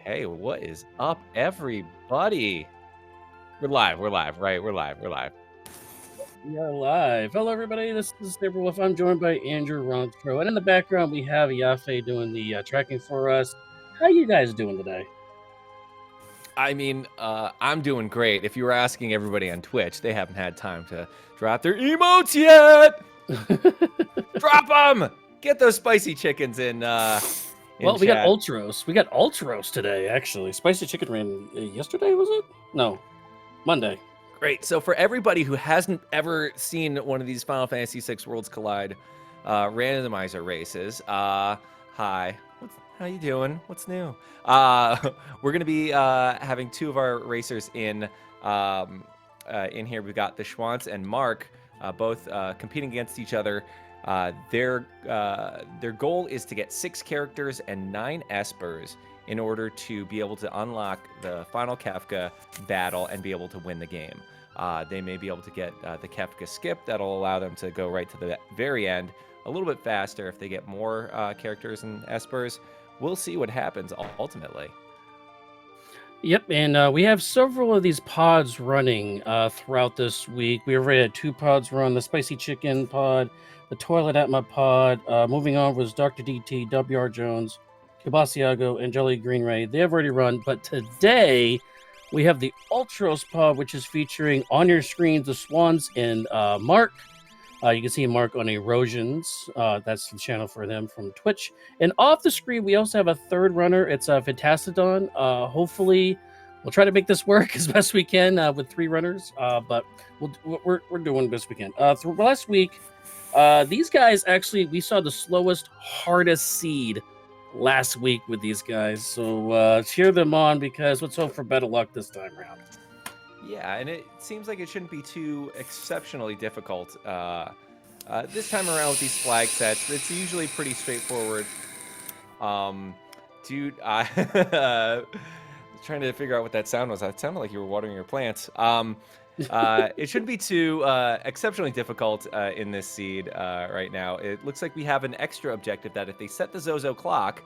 Hey, what is up, everybody? We're live, right? We're live. We are live. Hello, everybody. This is Wolf. I'm joined by Andrew Ronstro, and in the background we have Yafe doing the tracking for us. How you guys doing today? I mean, I'm doing great. If you were asking everybody on Twitch, they haven't had time to drop their emotes yet. Drop them! Get those spicy chickens in Well, we got chat. Ultros. We got Ultros today, actually. Spicy chicken ran yesterday, was it? No, Monday. Great. So for everybody who hasn't ever seen one of these Final Fantasy VI Worlds Collide randomizer races, hi. How you doing? What's new? We're gonna be having two of our racers in here. We've got TheShwantz and Mark, both competing against each other. Their goal is to get 6 characters and 9 espers in order to be able to unlock the final Kefka battle and be able to win the game. They may be able to get the Kefka skip that'll allow them to go right to the very end a little bit faster if they get more characters and espers. We'll see what happens ultimately. Yep, and we have several of these pods running throughout this week. We already had 2 pods run, the Spicy Chicken pod, the Toilet Atma pod. Moving on was Dr. DT, WR Jones, Kibasiago, and Jelly Greenray. They have already run, but today we have the Ultros pod, which is featuring on your screens the Swans and Mark. You can see Mark on Erosions. That's the channel for them from Twitch. And off the screen, we also have a third runner. It's Fantastodon. Hopefully, we'll try to make this work as best we can with 3 runners. But we're doing the best we can. Through last week, these guys actually, we saw the slowest, hardest seed last week with these guys. So cheer them on because let's hope for better luck this time around. Yeah, and it seems like it shouldn't be too exceptionally difficult. This time around with these flag sets, it's usually pretty straightforward. Dude, I was trying to figure out what that sound was. It sounded like you were watering your plants. It shouldn't be too exceptionally difficult in this seed right now. It looks like we have an extra objective that if they set the Zozo clock,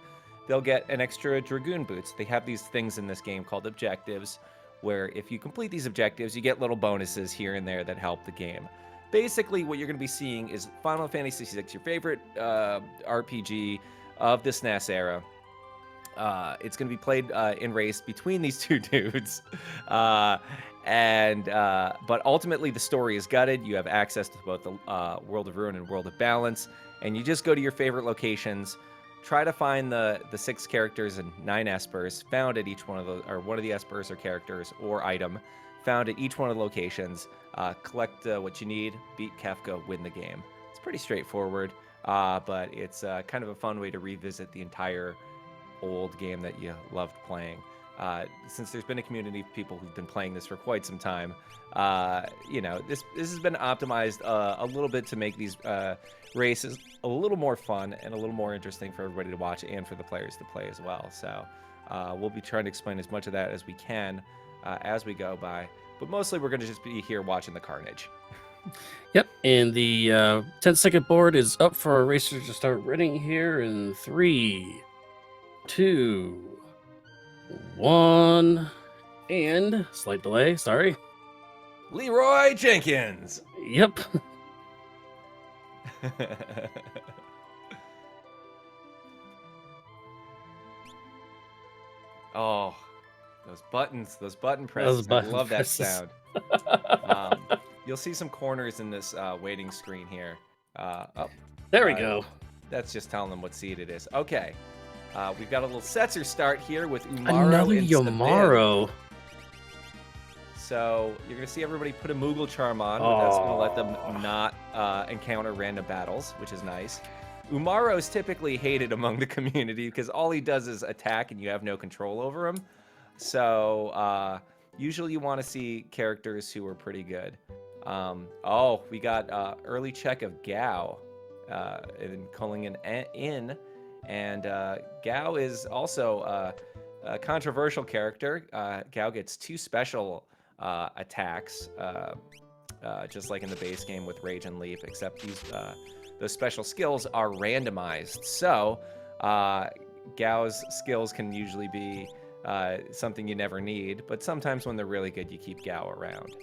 they'll get an extra Dragoon boots. They have these things in this game called objectives, where if you complete these objectives, you get little bonuses here and there that help the game. Basically, what you're going to be seeing is Final Fantasy VI, your favorite RPG of the SNES era. It's going to be played in race between these 2 dudes. But ultimately, the story is gutted. You have access to both the World of Ruin and World of Balance, and you just go to your favorite locations. Try to find the 6 characters and 9 espers found at each one of those, or one of the espers or characters or item found at each one of the locations. Collect what you need, beat Kefka, win the game. It's pretty straightforward, but it's kind of a fun way to revisit the entire old game that you loved playing. Since there's been a community of people who've been playing this for quite some time, this has been optimized a little bit to make these races a little more fun and a little more interesting for everybody to watch and for the players to play as well. So we'll be trying to explain as much of that as we can as we go by, but mostly we're going to just be here watching the carnage. Yep, and the 10-second board is up for our racers to start running here in 3, 2, 1, and slight delay, sorry. Leroy Jenkins! Yep. Oh, those button presses. I love that sound. You'll see some corners in this waiting screen here. There we go. That's just telling them what seed it is. Okay. We've got a little Setzer start here with Umaro Another and Umaro. So you're going to see everybody put a Moogle Charm on. But that's going to let them not encounter random battles, which is nice. Umaro is typically hated among the community because all he does is attack and you have no control over him. So usually you want to see characters who are pretty good. We got early check of Gao and calling in. And Gao is also a controversial character. Gao gets 2 special attacks, just like in the base game with Rage and Leap, except those special skills are randomized. So Gao's skills can usually be something you never need. But sometimes when they're really good, you keep Gao around.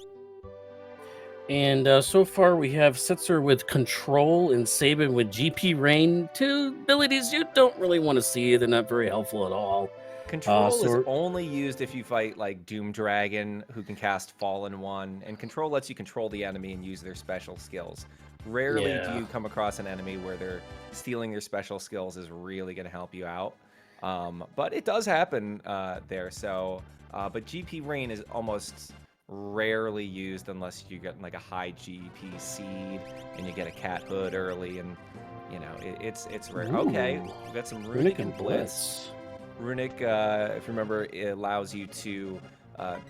And so far, we have Setzer with Control and Sabin with GP Rain. Two abilities you don't really want to see. They're not very helpful at all. Control is So only used if you fight like Doom Dragon, who can cast Fallen One, and Control lets you control the enemy and use their special skills. Rarely do yeah. you come across an enemy where they're stealing their special skills is really going to help you out. But it does happen there. So, but GP Rain is almost rarely used unless you get like a high GP seed and you get a cat hood early, and you know it's rare. Okay, Ooh, we've got some Runic Runic and Blitz. Runic, if you remember, it allows you to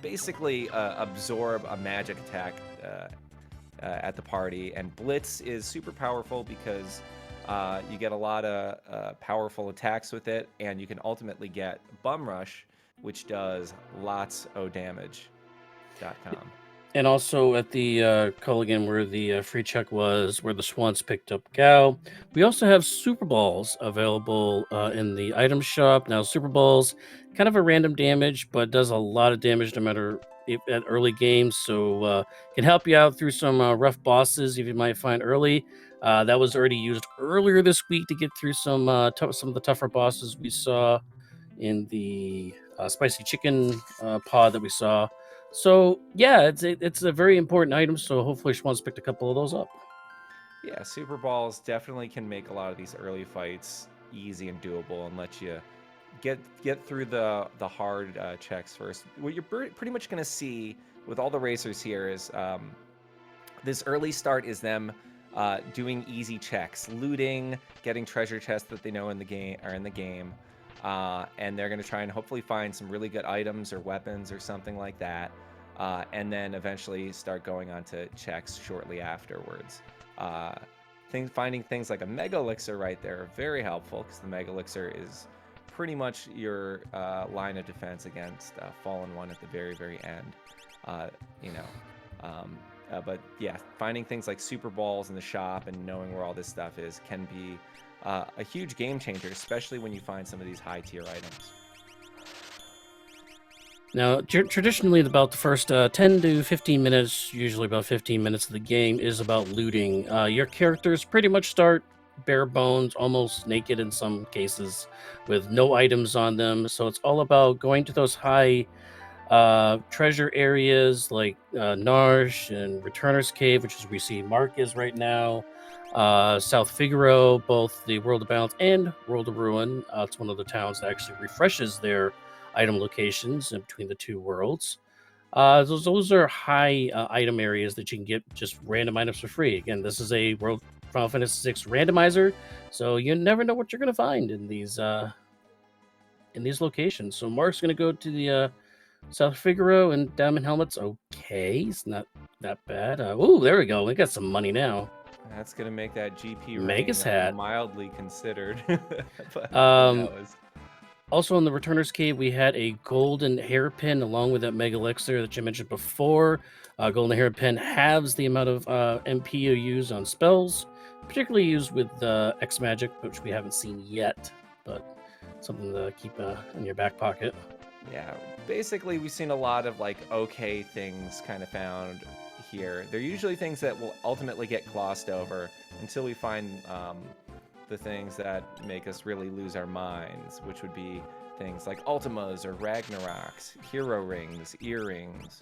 basically absorb a magic attack at the party, and Blitz is super powerful because you get a lot of powerful attacks with it, and you can ultimately get Bum Rush, which does lots of damage.com. And also at the Culligan, where the free check was, where the Swans picked up Gao. We also have Super Balls available in the item shop. Now, Super Balls, kind of a random damage, but does a lot of damage no matter if at early games. So can help you out through some rough bosses if you might find early. That was already used earlier this week to get through some some of the tougher bosses we saw in the spicy chicken pod that we saw. So yeah, it's a very important item. So hopefully Schwann's picked a couple of those up. Yeah, Super Balls definitely can make a lot of these early fights easy and doable and let you get through the hard checks first. What you're pretty much going to see with all the racers here is this early start is them doing easy checks, looting, getting treasure chests that they know in the game and they're going to try and hopefully find some really good items or weapons or something like that, and then eventually start going on to checks shortly afterwards. Finding things like a Mega Elixir right there are very helpful because the Mega Elixir is pretty much your line of defense against Fallen One at the very, very end. But yeah, finding things like Super Balls in the shop and knowing where all this stuff is can be a huge game changer, especially when you find some of these high tier items. Now, traditionally, about the first 10 to 15 minutes, usually about 15 minutes of the game, is about looting. Your characters pretty much start bare bones, almost naked in some cases, with no items on them. So it's all about going to those high treasure areas like Narsh and Returner's Cave, which is where we see Mark is right now. South Figaro, both the World of Balance and World of Ruin. It's one of the towns that actually refreshes their item locations in between the two worlds. Those are high item areas that you can get just random items for free. Again, this is a World Final Fantasy VI randomizer, so you never know what you're going to find in these locations. So Mark's going to go to the South Figaro and Diamond Helmet's okay. It's not that bad. Oh, there we go. We got some money now. That's gonna make that GP Magus rating hat. mildly considered. But Also in the Returner's Cave, we had a golden hairpin along with that Mega Elixir that you mentioned before. Golden hairpin halves the amount of MP you use on spells, particularly used with X Magic, which we haven't seen yet, but something to keep in your back pocket. Yeah, basically we've seen a lot of like okay things kind of found here. They're usually things that will ultimately get glossed over until we find the things that make us really lose our minds, which would be things like Ultimas or Ragnaroks, Hero Rings, Earrings,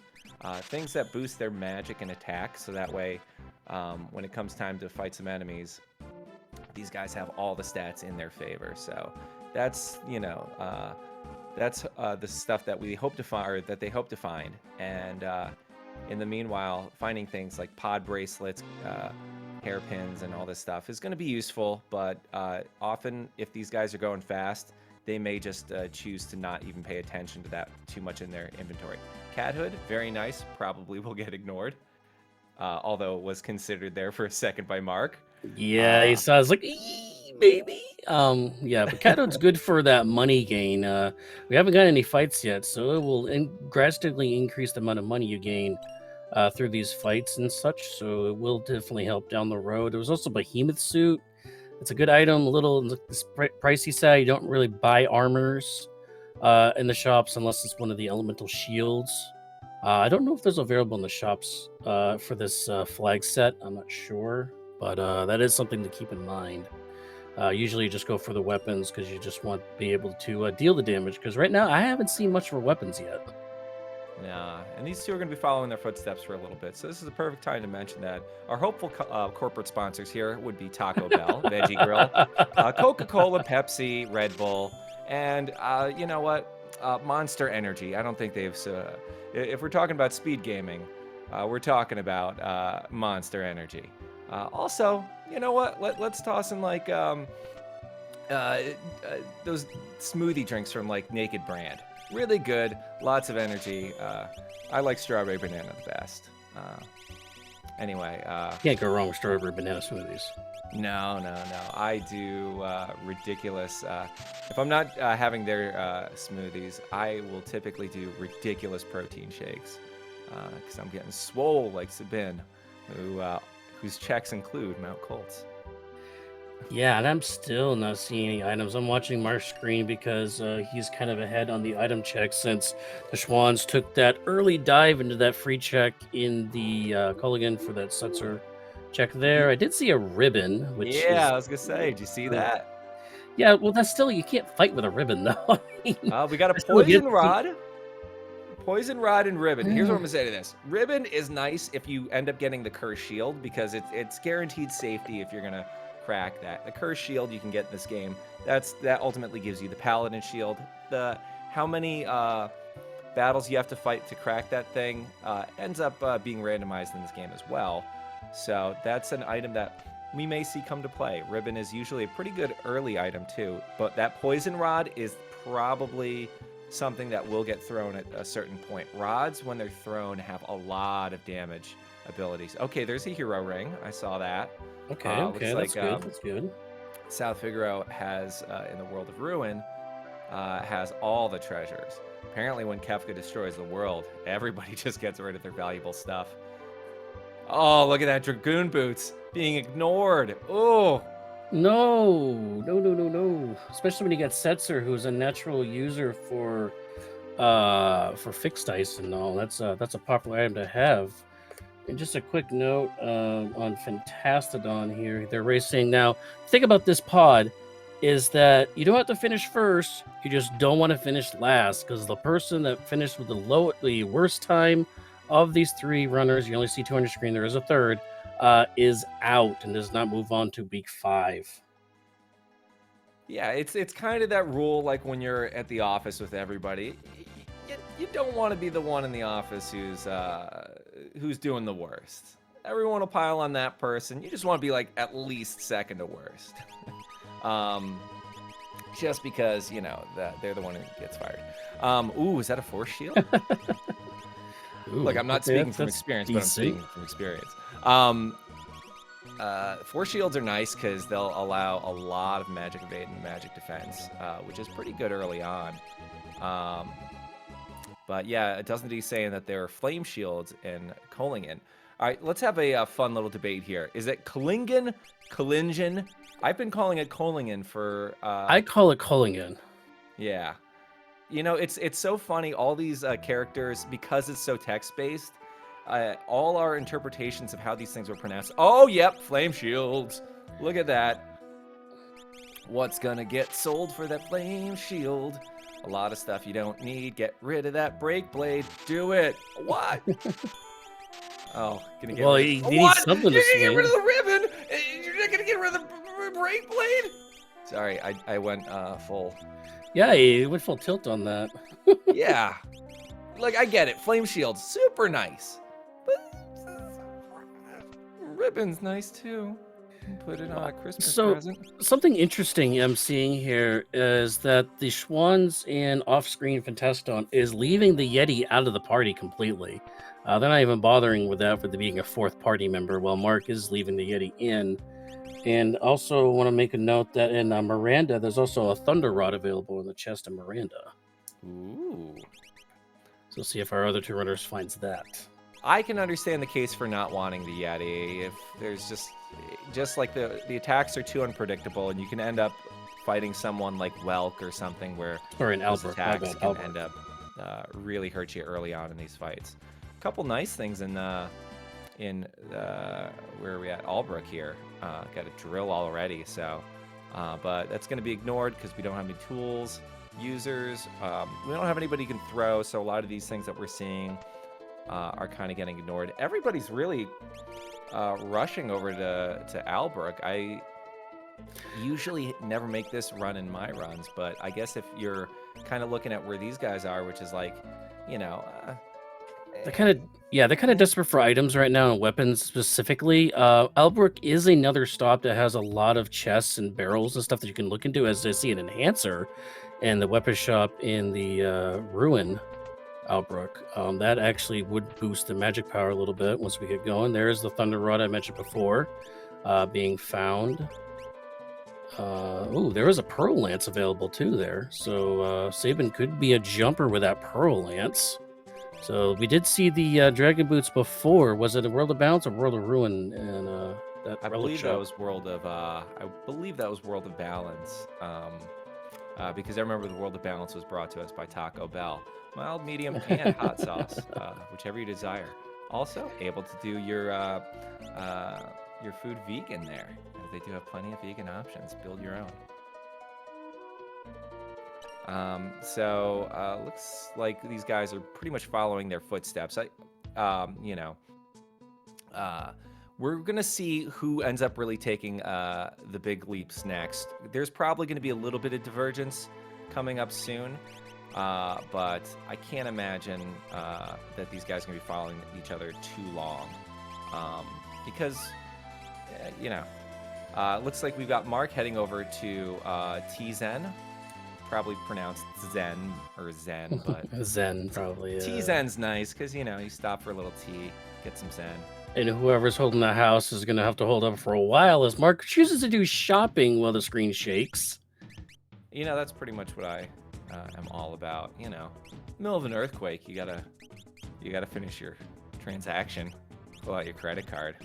things that boost their magic and attack, so that way when it comes time to fight some enemies, these guys have all the stats in their favor. So that's, that's the stuff that we hope to find, or that they hope to find. And in the meanwhile, finding things like pod bracelets, hairpins, and all this stuff is going to be useful. But often, if these guys are going fast, they may just choose to not even pay attention to that too much in their inventory. Cat hood, very nice. Probably will get ignored. Although it was considered there for a second by Mark. Yeah, he saw. I was like, baby. Yeah, but Cat hood's good for that money gain. We haven't got any fights yet, so it will drastically increase the amount of money you gain through these fights and such. So it will definitely help down the road. There was also Behemoth suit. It's a good item, a little on the pricey side. You don't really buy armors in the shops unless it's one of the elemental shields. I don't know if there's available in the shops for this flag set. I'm not sure, but that is something to keep in mind. Usually, you just go for the weapons because you just want to be able to deal the damage. Because right now, I haven't seen much for weapons yet. Nah, and these two are going to be following their footsteps for a little bit. So this is a perfect time to mention that our hopeful corporate sponsors here would be Taco Bell, Veggie Grill, Coca-Cola, Pepsi, Red Bull, and you know what? Monster Energy. I don't think they've... if we're talking about speed gaming, we're talking about Monster Energy. Also, you know what? Let's toss in like those smoothie drinks from like Naked Brand. Really good, lots of energy. I like strawberry banana the best. Anyway. Can't go wrong with strawberry banana smoothies. No. I do ridiculous. If I'm not having their smoothies, I will typically do ridiculous protein shakes. Because I'm getting swole like Sabin, whose checks include Mount Colts. Yeah, and I'm still not seeing any items. I'm watching Mark's screen because he's kind of ahead on the item check since the Schwantz took that early dive into that free check in the Culligan for that Sutzer check there. I did see a ribbon, which yeah, I was gonna say, did you see that? Yeah, well, that's still, you can't fight with a ribbon, though. We got a poison rod. Poison rod and ribbon. Here's what I'm gonna say to this. Ribbon is nice if you end up getting the curse shield because it's guaranteed safety if you're gonna crack that. The curse shield you can get in this game, that ultimately gives you the paladin shield. How many battles you have to fight to crack that thing ends up being randomized in this game as well. So that's an item that we may see come to play. Ribbon is usually a pretty good early item too, but that poison rod is probably something that will get thrown at a certain point. Rods, when they're thrown, have a lot of damage abilities. Okay, there's a hero ring. I saw that. Okay, that's good. That's good. South Figaro has, in the World of Ruin, has all the treasures. Apparently, when Kefka destroys the world, everybody just gets rid of their valuable stuff. Oh, look at that Dragoon Boots being ignored. Oh. No. Especially when you got Setzer, who's a natural user for fixed ice and all. That's a popular item to have. And just a quick note on Fantastodon here. They're racing now. Think about this pod is that you don't have to finish first. You just don't want to finish last because the person that finished with the worst time of these three runners, you only see 200 screen. There is a third. Is out and does not move on to week 5. Yeah, it's kind of that rule like when you're at the office with everybody. You don't want to be the one in the office who's doing the worst. Everyone will pile on that person. You just want to be like at least second to worst. Just because, you know, they're the one who gets fired. Ooh, is that a force shield? Look, I'm not speaking from experience, but I'm speaking from experience. Force shields are nice because they'll allow a lot of magic evade and magic defense, which is pretty good early on. But yeah, it doesn't do saying that there are flame shields in Collingen. All right, let's have a fun little debate here. Is it Collingen? Collingen? I've been calling it Collingen for... I call it Collingen. Yeah. You know, it's so funny, all these characters, because it's so text-based, all our interpretations of how these things were pronounced. Oh, yep, flame shields. Look at that. What's gonna get sold for that flame shield? A lot of stuff you don't need. Get rid of that brake blade. Do it. What? Oh, gonna get rid of... He needs something to swing. You're gonna get rid of the ribbon? You're not gonna get rid of the brake blade? Sorry, I went full. Yeah, he went full tilt on that. Yeah. Like, I get it. Flame shield, super nice. But ribbon's nice, too. Put it on a Christmas present. Something interesting I'm seeing here is that the Schwantz and off-screen Fantastodon is leaving the Yeti out of the party completely. They're not even bothering with that for the being a fourth party member, while Mark is leaving the Yeti in. And also want to make a note that in Miranda, there's also a Thunder Rod available in the chest of Miranda. Ooh. So see if our other two runners finds that. I can understand the case for not wanting the Yeti if there's just like the attacks are too unpredictable and you can end up fighting someone like Welk or something where Or in those Albert. My attacks bad, can Albert. end up really hurt you early on in these fights. A couple nice things in where are we at? Albrook here. Got a drill already, so but that's going to be ignored because we don't have any tools, users. We don't have anybody who can throw, so a lot of these things that we're seeing are kind of getting ignored. Everybody's really rushing over to Albrook. I usually never make this run in my runs, but I guess if you're kind of looking at where these guys are, which is like, you know, They're kind of desperate for items right now and weapons specifically. Albrook is another stop that has a lot of chests and barrels and stuff that you can look into, as I see an enhancer and the weapon shop in the ruin Albrook. That actually would boost the magic power a little bit once we get going. There's the Thunder Rod I mentioned before being found. There is a Pearl Lance available too there. So Sabin could be a jumper with that Pearl Lance. So we did see the Dragon Boots before. Was it a World of Balance or World of Ruin? And that I relic believe shop? that was World of Balance. Because I remember the World of Balance was brought to us by Taco Bell. Mild, medium, and hot sauce, whichever you desire. Also, able to do your food vegan there, as they do have plenty of vegan options. Build your own. Looks like these guys are pretty much following their footsteps. We're gonna see who ends up really taking the big leaps next. There's probably gonna be a little bit of divergence coming up soon, but I can't imagine that these guys are gonna be following each other too long, because looks like we've got Mark heading over to T-Zen. Probably pronounced Zen or Zen, but Zen probably. T-Zen's nice because you stop for a little tea, get some Zen. And whoever's holding the house is going to have to hold up for a while as Mark chooses to do shopping while the screen shakes. That's pretty much what I am all about. Middle of an earthquake, you gotta finish your transaction, pull out your credit card.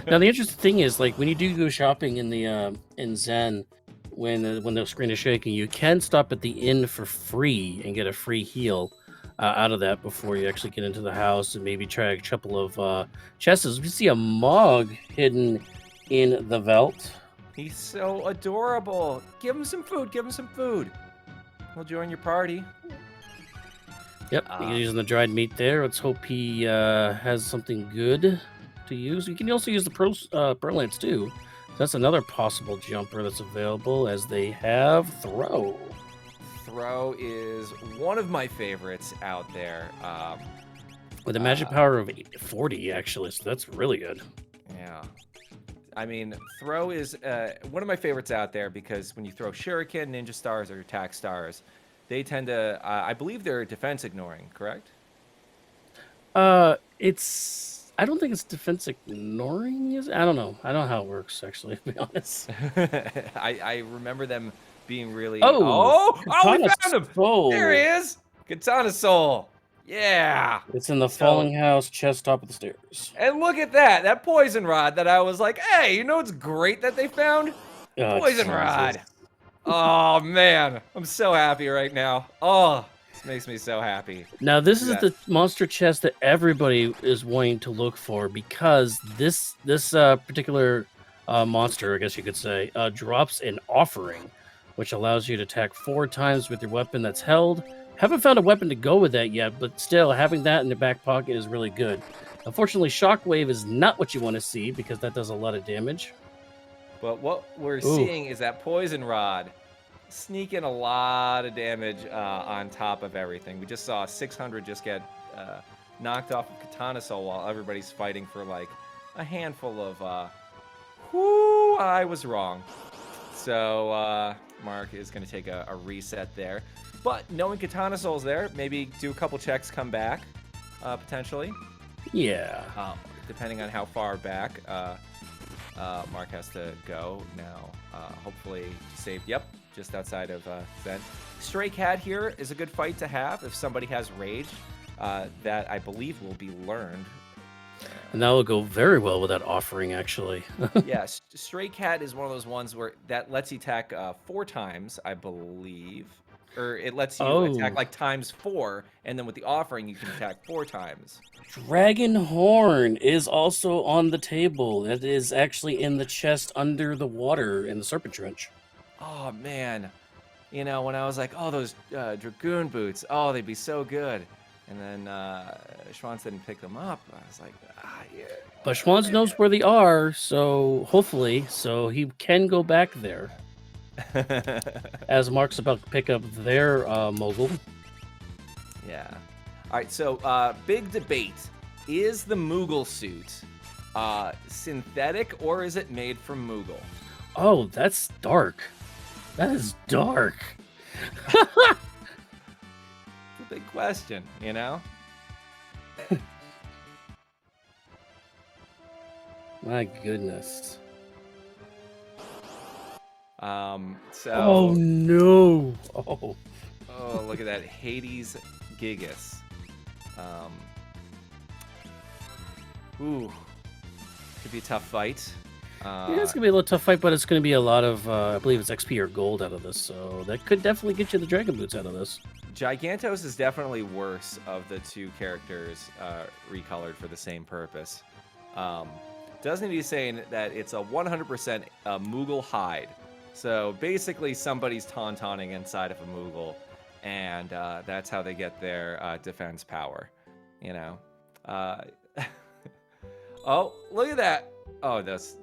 Now the interesting thing is, like, when you do go shopping in the in Zen, when the screen is shaking, you can stop at the inn for free and get a free heal out of that before you actually get into the house, and maybe try a couple of chests. We see a Mog hidden in the Velt. He's so adorable. Give him some food. Give him some food. We'll join your party. Yep, he's using the dried meat there. Let's hope he has something good to use. You can also use the Pearl Lance too. That's another possible jumper that's available, as they have Throw. Throw is one of my favorites out there. With a magic power of 40, actually, so that's really good. Yeah. I mean, Throw is one of my favorites out there because when you throw Shuriken, Ninja Stars, or Attack Stars, they tend to, I believe they're defense ignoring, correct? I don't think it's defense ignoring. I don't know. I don't know how it works, actually, to be honest. I remember them being really... Oh, we found him! Soul. There he is! Katana Soul! Yeah! It's in the falling house, chest top of the stairs. And look at that! That poison rod that I was like, hey, it's great that they found? Poison rod! Oh, man. I'm so happy right now. Oh, this makes me so happy. Now, this is the monster chest that everybody is wanting to look for, because this particular monster, I guess you could say, drops an offering, which allows you to attack 4 times with your weapon that's held. Haven't found a weapon to go with that yet, but still, having that in the back pocket is really good. Unfortunately, Shockwave is not what you want to see, because that does a lot of damage. But what we're seeing is that poison rod sneaking a lot of damage on top of everything. We just saw 600 just get knocked off of Katana Soul while everybody's fighting for like a handful of... I was wrong. So Mark is going to take a reset there. But knowing Katana Soul's there, maybe do a couple checks, come back, potentially. Yeah. Depending on how far back Mark has to go now. Hopefully saved. Yep, just outside of Zen. Stray Cat here is a good fight to have if somebody has rage. That I believe will be learned. And that will go very well with that offering, actually. Yeah, Stray Cat is one of those ones where that lets you attack 4 times, I believe. Or it lets you attack Oh, like ×4, and then with the offering, you can attack 4 times. Dragon Horn is also on the table. That is actually in the chest under the water in the Serpent Trench. Oh, man. You know, when I was like, oh, those Dragoon boots, oh, they'd be so good. And then Schwantz didn't pick them up. I was like, yeah. But TheShwantz knows where they are, so hopefully, so he can go back there. As Mark's about to pick up their mogul. Yeah. All right, so big debate. Is the Moogle suit synthetic or is it made from Moogle? Oh, that's dark. That is dark. It's a big question, you know? My goodness. So. Oh no. Oh. Oh, look at that Hades Gigas. Ooh, could be a tough fight. Yeah, it's gonna be a little tough fight, but it's gonna be a lot of, I believe it's XP or gold out of this, so that could definitely get you the Dragon Boots out of this. Gigantos is definitely worse of the 2 characters recolored for the same purpose. Doesn't need saying that it's a 100% Moogle hide. So basically somebody's tauntaunting inside of a Moogle, and that's how they get their defense power, you know? Oh, look at that! Oh, it's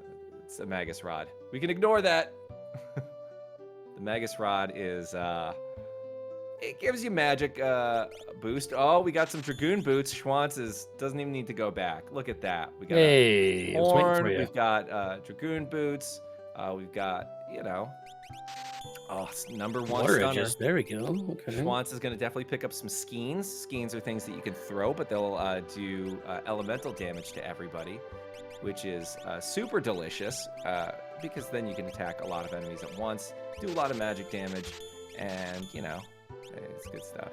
a Magus Rod. We can ignore that. The Magus Rod is, it gives you magic boost. Oh, we got some Dragoon boots. Schwantz doesn't even need to go back. Look at that. We got Hey, I was waiting horn. for you. We've got Dragoon boots. We've got, you know, number 1 Water stunner. edges. There we go. Okay. Schwantz is going to definitely pick up some Skeens. Skeens are things that you can throw, but they'll do elemental damage to everybody, which is super delicious because then you can attack a lot of enemies at once, do a lot of magic damage, and, you know, it's good stuff.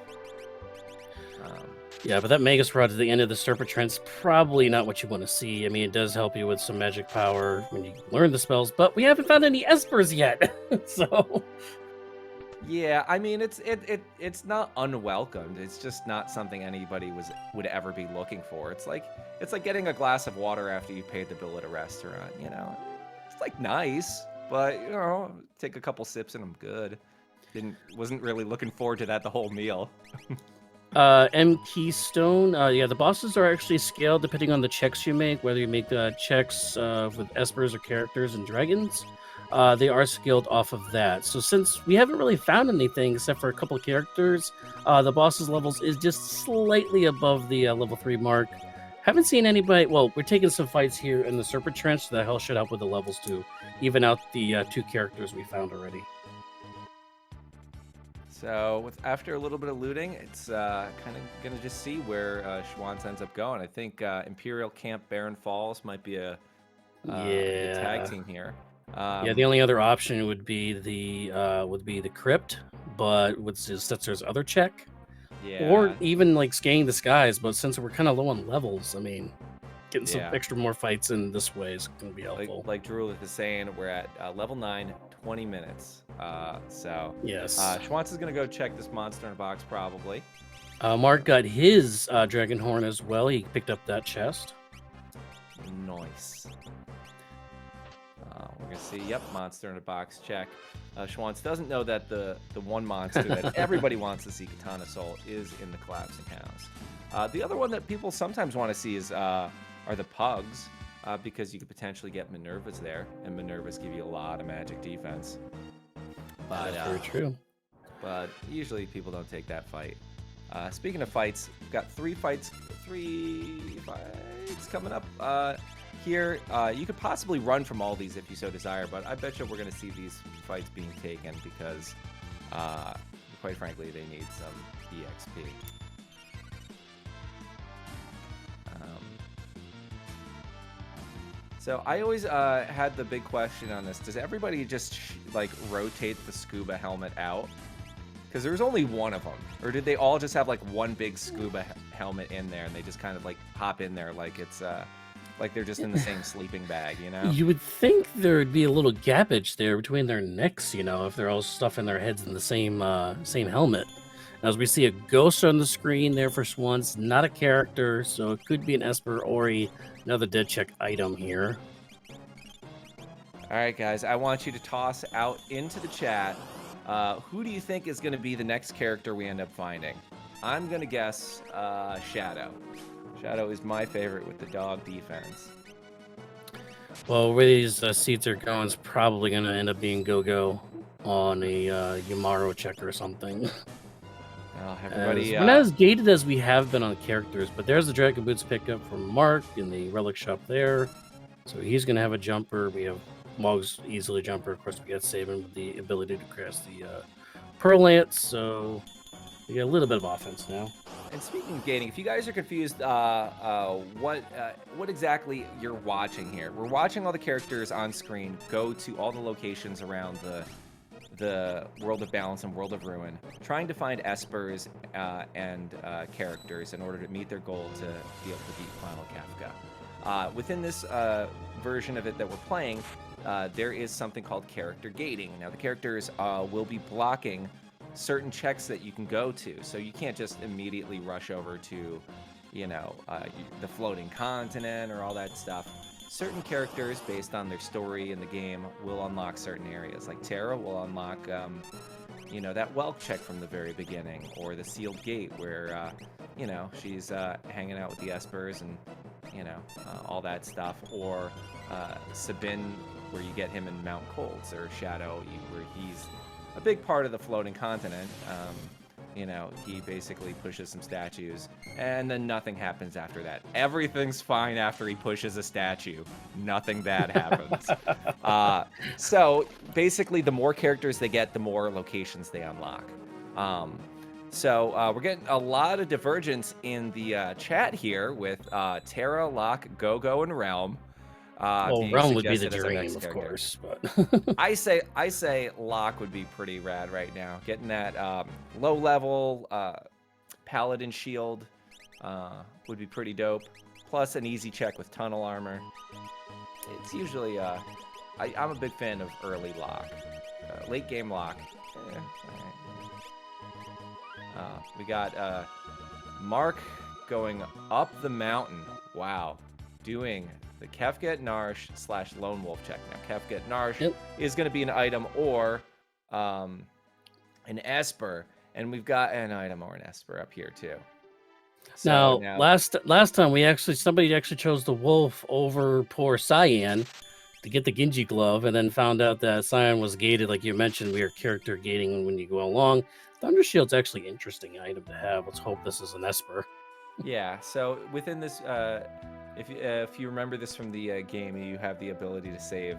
Yeah, but that Magus Rod at the end of the Serpent Trent's probably not what you want to see. I mean, it does help you with some magic power when you learn the spells, but we haven't found any Espers yet, so... Yeah, I mean, it's not unwelcomed. It's just not something anybody would ever be looking for. It's like getting a glass of water after you paid the bill at a restaurant, you know? It's like nice, but, you know, take a couple sips and I'm good. Wasn't really looking forward to that the whole meal. M Keystone, yeah, the bosses are actually scaled depending on the checks you make, whether you make checks with Espers or characters and dragons. They are scaled off of that. So since we haven't really found anything except for a couple of characters, the bosses levels is just slightly above the level 3 mark. Haven't seen anybody. Well, we're taking some fights here in the Serpent Trench, so that hell should help with the levels to even out the 2 characters we found already. So after a little bit of looting, it's kind of going to just see where Schwantz ends up going. I think Imperial Camp Barren Falls might be a good tag team here. Yeah, the only other option would be the Crypt, but since there's other check. Yeah. Or even like scanning the skies, but since we're kind of low on levels, I mean, getting some extra more fights in this way is going to be helpful. Like Drew is saying, we're at level 9, 20 minutes. So yes, Schwantz is going to go check this monster in a box probably. Mark got his Dragon Horn as well. He picked up that chest. Nice. We're going to see, yep, monster in a box, check. Schwantz doesn't know that the one monster that everybody wants to see, Katana Soul, is in the Collapsing House. The other one that people sometimes want to see is are the Pugs, because you could potentially get Minervas there, and Minervas give you a lot of magic defense. But, that's very true. But usually people don't take that fight. Speaking of fights, we've got 3 fights coming up. Here, you could possibly run from all these if you so desire, but I bet you we're going to see these fights being taken because, quite frankly, they need some EXP. So I always had the big question on this. Does everybody just like rotate the scuba helmet out? Because there's only one of them. Or did they all just have like one big scuba helmet in there and they just kind of like hop in there like it's like they're just in the same sleeping bag, you know? You would think there would be a little gappage there between their necks, if they're all stuffing their heads in the same helmet. As we see a ghost on the screen there for Schwantz, not a character, so it could be an Esper or another dead check item here. All right, guys, I want you to toss out into the chat, who do you think is going to be the next character we end up finding? I'm going to guess Shadow. Shadow is my favorite with the dog defense. Well, where these seats are going is probably going to end up being Go-Go on a Yamaro check or something. Everybody, we're not as gated as we have been on characters, but there's the Dragon Boots pickup from Mark in the relic shop there. So he's going to have a jumper. We have Mog's easily jumper. Of course, we got Sabin with the ability to cast the Pearl Lance. So we got a little bit of offense now. And speaking of gating, if you guys are confused what exactly you're watching here, we're watching all the characters on screen go to all the locations around the World of Balance and World of Ruin, trying to find Espers and characters in order to meet their goal to be able to beat Final Kefka. Within this version of it that we're playing, there is something called character gating. Now, the characters will be blocking certain checks that you can go to, so you can't just immediately rush over to, the floating continent or all that stuff. Certain characters, based on their story in the game, will unlock certain areas. Like Terra will unlock, that wealth check from the very beginning, or the sealed gate where, she's hanging out with the Espers and, all that stuff. Or Sabin, where you get him in Mount Colds, or Shadow, where he's a big part of the floating continent. He basically pushes some statues, and then nothing happens after that. Everything's fine after he pushes a statue. Nothing bad happens. So basically, the more characters they get, the more locations they unlock. So we're getting a lot of divergence in the chat here with Terra, Locke, Go-Go, and Realm. Realm would be the dream, of course. But I say Locke would be pretty rad right now. Getting that low level paladin shield would be pretty dope. Plus an easy check with tunnel armor. It's usually I'm a big fan of early Locke, late game Locke. We got Mark going up the mountain. Wow, doing the Kefka at Narsh / Lone Wolf check. Now, Kefka at Narsh is going to be an item or an Esper, and we've got an item or an Esper up here too. So now last time somebody actually chose the wolf over poor Cyan to get the Genji glove, and then found out that Cyan was gated, like you mentioned. We are character gating when you go along. Thunder Shield's actually an interesting item to have. Let's hope this is an Esper. Yeah. So within this. If you remember this from the game, you have the ability to save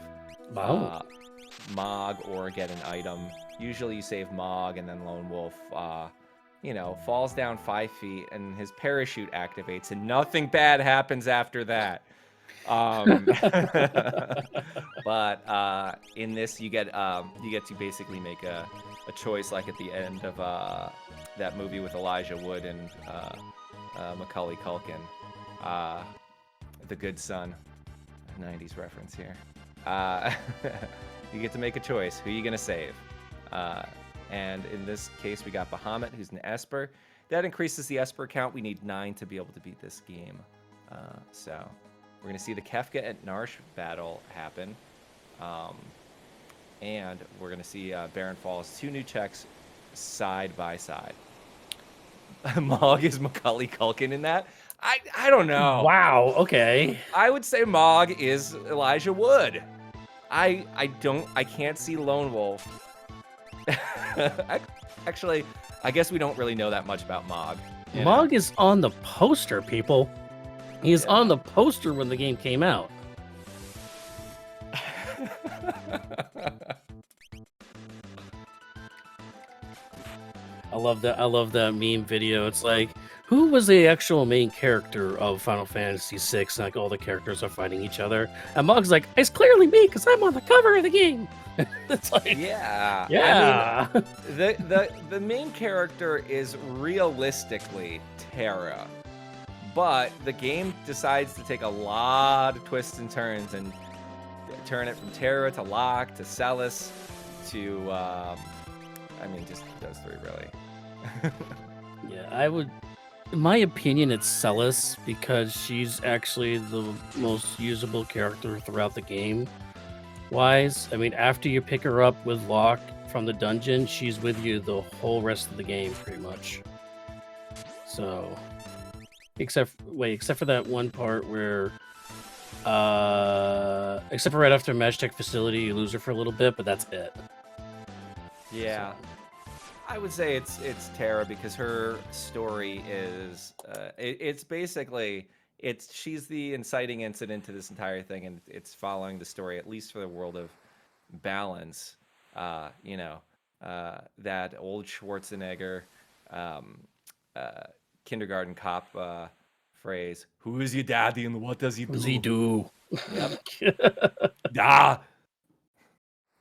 Mog or get an item. Usually you save Mog, and then Lone Wolf, falls down 5 feet, and his parachute activates, and nothing bad happens after that. But in this, you get to basically make a choice, like at the end of that movie with Elijah Wood and Macaulay Culkin. The Good Son, 90s reference here. You get to make a choice. Who are you going to save? And in this case, we got Bahamut, who's an Esper. That increases the Esper count. We need 9 to be able to beat this game. So we're going to see the Kefka at Narsh battle happen. And we're going to see Baron Falls 2 new checks side by side. Mog is Macaulay Culkin in that. I don't know. Wow. Okay. I would say Mog is Elijah Wood. I can't see Lone Wolf. Actually, I guess we don't really know that much about Mog. Mog is on the poster, people. He is on the poster when the game came out. I love that meme video. It's like, who was the actual main character of Final Fantasy VI? Like, all the characters are fighting each other. And Mog's like, it's clearly me because I'm on the cover of the game. It's like, yeah. Yeah. I mean, the main character is realistically Terra. But the game decides to take a lot of twists and turns and turn it from Terra to Locke to Celis to, I mean, just those three, really. Yeah, I would. In my opinion, it's Celis because she's actually the most usable character throughout the game. Wise, I mean, after you pick her up with Locke from the dungeon, she's with you the whole rest of the game, pretty much. So, except for that one part where, except for right after Magitech facility, you lose her for a little bit, but that's it. Yeah. So. I would say it's Terra because her story is it's basically she's the inciting incident to this entire thing, and it's following the story at least for the world of balance. You know, that old Schwarzenegger kindergarten cop phrase: "Who is your daddy and what does he do?" What does he do? Yep. Da.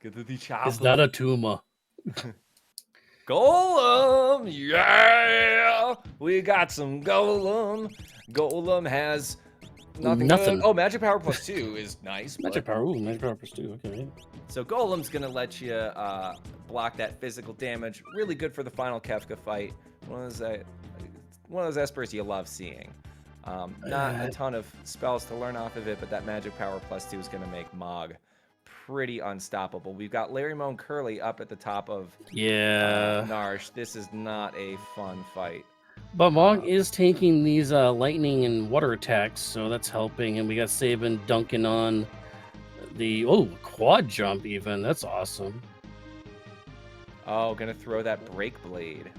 Get the chopper. Is that a tumor? Golem, yeah, we got some Golem. Golem has nothing. Good. Oh, Magic Power +2 is nice. Magic Power, Magic Power +2. Okay. So Golem's gonna let you block that physical damage. Really good for the final Kefka fight. One of those espers you love seeing. Not a ton of spells to learn off of it, but that Magic Power +2 is gonna make Mog pretty unstoppable. We've got Larry Moan Curly up at the top of Narsh. This is not a fun fight. But Mog is taking these lightning and water attacks, so that's helping. And we got Sabin dunking on the quad jump even. That's awesome. Oh, gonna throw that break blade.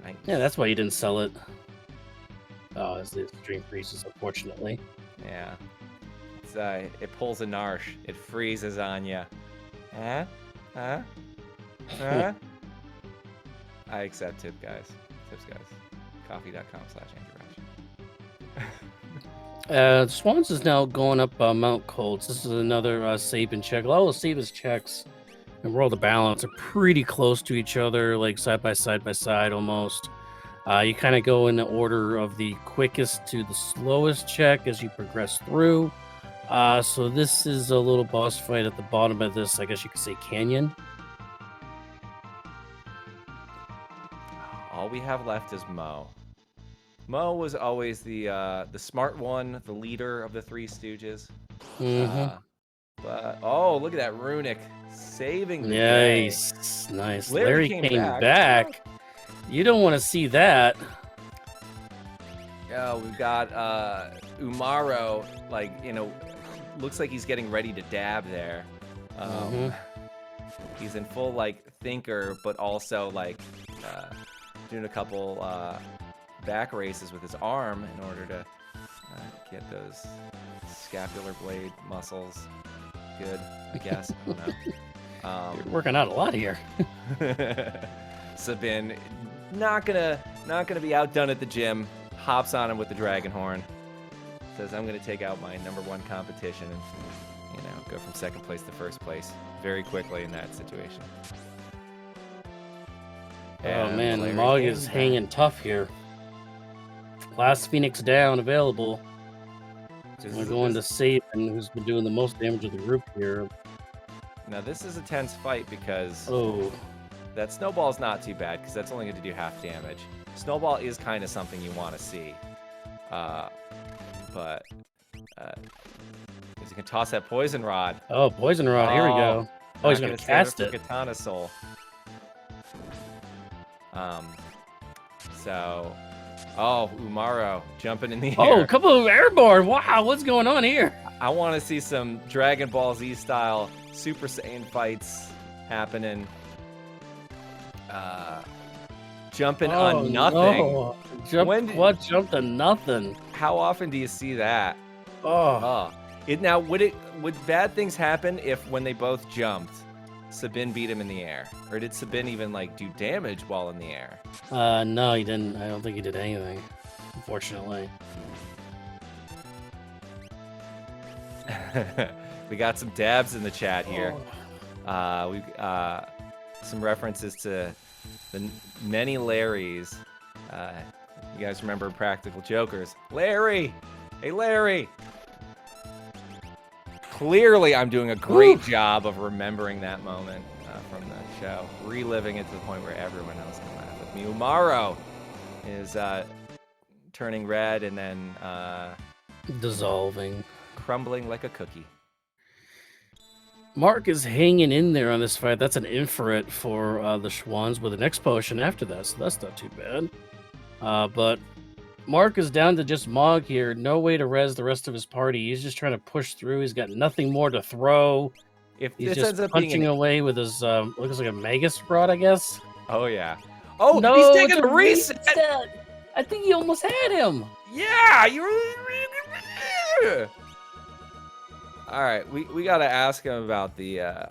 Nice. Yeah, that's why you didn't sell it. Oh, it's the extreme freezes, unfortunately. Yeah. It pulls a Narsh. It freezes on you. Huh? I accept tip, guys. Tips, guys. Coffee.com/Andrew. Swans is now going up Mount Colts. This is another Sabin check. A lot of Sabin's checks and World of Balance are pretty close to each other, like side by side almost. You kind of go in the order of the quickest to the slowest check as you progress through. So this is a little boss fight at the bottom of this, I guess you could say, canyon. All we have left is Mo. Mo was always the smart one, the leader of the Three Stooges. But oh, look at that Runic saving the day. Nice. Larry came back. You don't want to see that. Yeah, we've got Umaro, like, you know, looks like he's getting ready to dab there. He's in full, like, thinker, but also, like, doing a couple back races with his arm in order to get those scapular blade muscles good, I guess. I don't know. You're working out a lot here. Sabin, not gonna be outdone at the gym. Hops on him with the dragon horn. Says, I'm gonna take out my #1 competition and, you know, go from second place to first place very quickly in that situation. And man, Mog is hanging tough here. Last Phoenix down available. We're going to Sabin, who's been doing the most damage of the group here. Now this is a tense fight because that snowball's not too bad because that's only going to do half damage. Snowball is kind of something you want to see. But you can toss that poison rod. Oh, poison rod! Here we go. Oh, he's gonna cast it. Katana Soul. So, Umaro jumping in the air. Oh, a couple of airborne. Wow, what's going on here? I want to see some Dragon Ball Z style Super Saiyan fights happening. Jumping on nothing. No. What jumped on nothing? How often do you see that? Oh. Would bad things happen if when they both jumped, Sabin beat him in the air? Or did Sabin even like do damage while in the air? No, he didn't. I don't think he did anything, unfortunately. We got some dabs in the chat here. We've some references to the many Larrys. You guys remember Practical Jokers? Larry! Hey, Larry! Clearly, I'm doing a great job of remembering that moment from the show. Reliving it to the point where everyone else can laugh with me. Umaro is turning red and then dissolving, crumbling like a cookie. Mark is hanging in there on this fight. That's an infrared for the Schwantz with the next potion after that, so that's not too bad. But Mark is down to just Mog here. No way to res the rest of his party. He's just trying to push through. He's got nothing more to throw. If He's this just ends up punching being away with his looks like a Magus rod, I guess. Oh yeah. Oh, no, he's taking it's a reset. I think he almost had him. Yeah, you. All right, we gotta ask him about the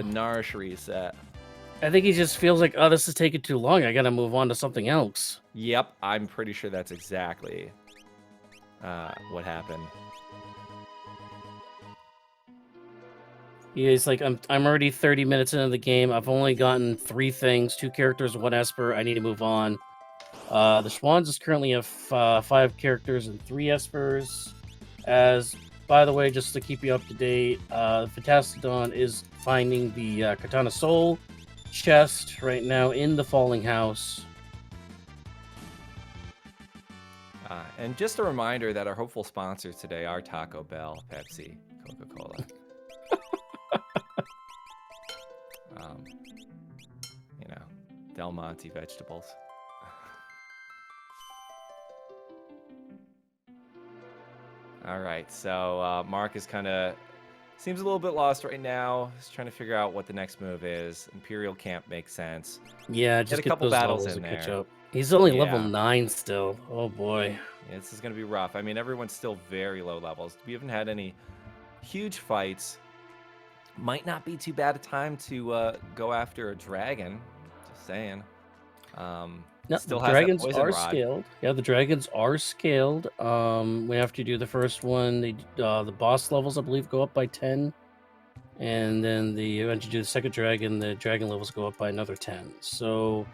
Nourish reset. I think he just feels like, oh, this is taking too long. I gotta move on to something else. Yep, I'm pretty sure that's exactly what happened. Yeah, he's like, I'm already 30 minutes into the game. I've only gotten 3 things, 2 characters, 1 Esper. I need to move on. The Schwantz is currently have 5 characters and 3 Espers. As, by the way, just to keep you up to date, Fantastodon is finding the Katana Soul chest right now in the Falling House. And just a reminder that our hopeful sponsors today are Taco Bell, Pepsi, Coca-Cola. You know, Del Monte vegetables. All right, so Mark is kind of seems a little bit lost right now. He's trying to figure out what the next move is. Imperial Camp makes sense. Yeah, just get a couple those battles levels in to catch there. up. He's only level 9 still. Oh boy. Yeah, this is going to be rough. I mean, everyone's still very low levels. We haven't had any huge fights. Might not be too bad a time to go after a dragon. Just saying. No, still the has dragons that poison are rod. scaled. Yeah, the dragons are scaled. We have to do the first one. The boss levels, I believe, go up by 10. And then once you do the second dragon, the dragon levels go up by another 10. So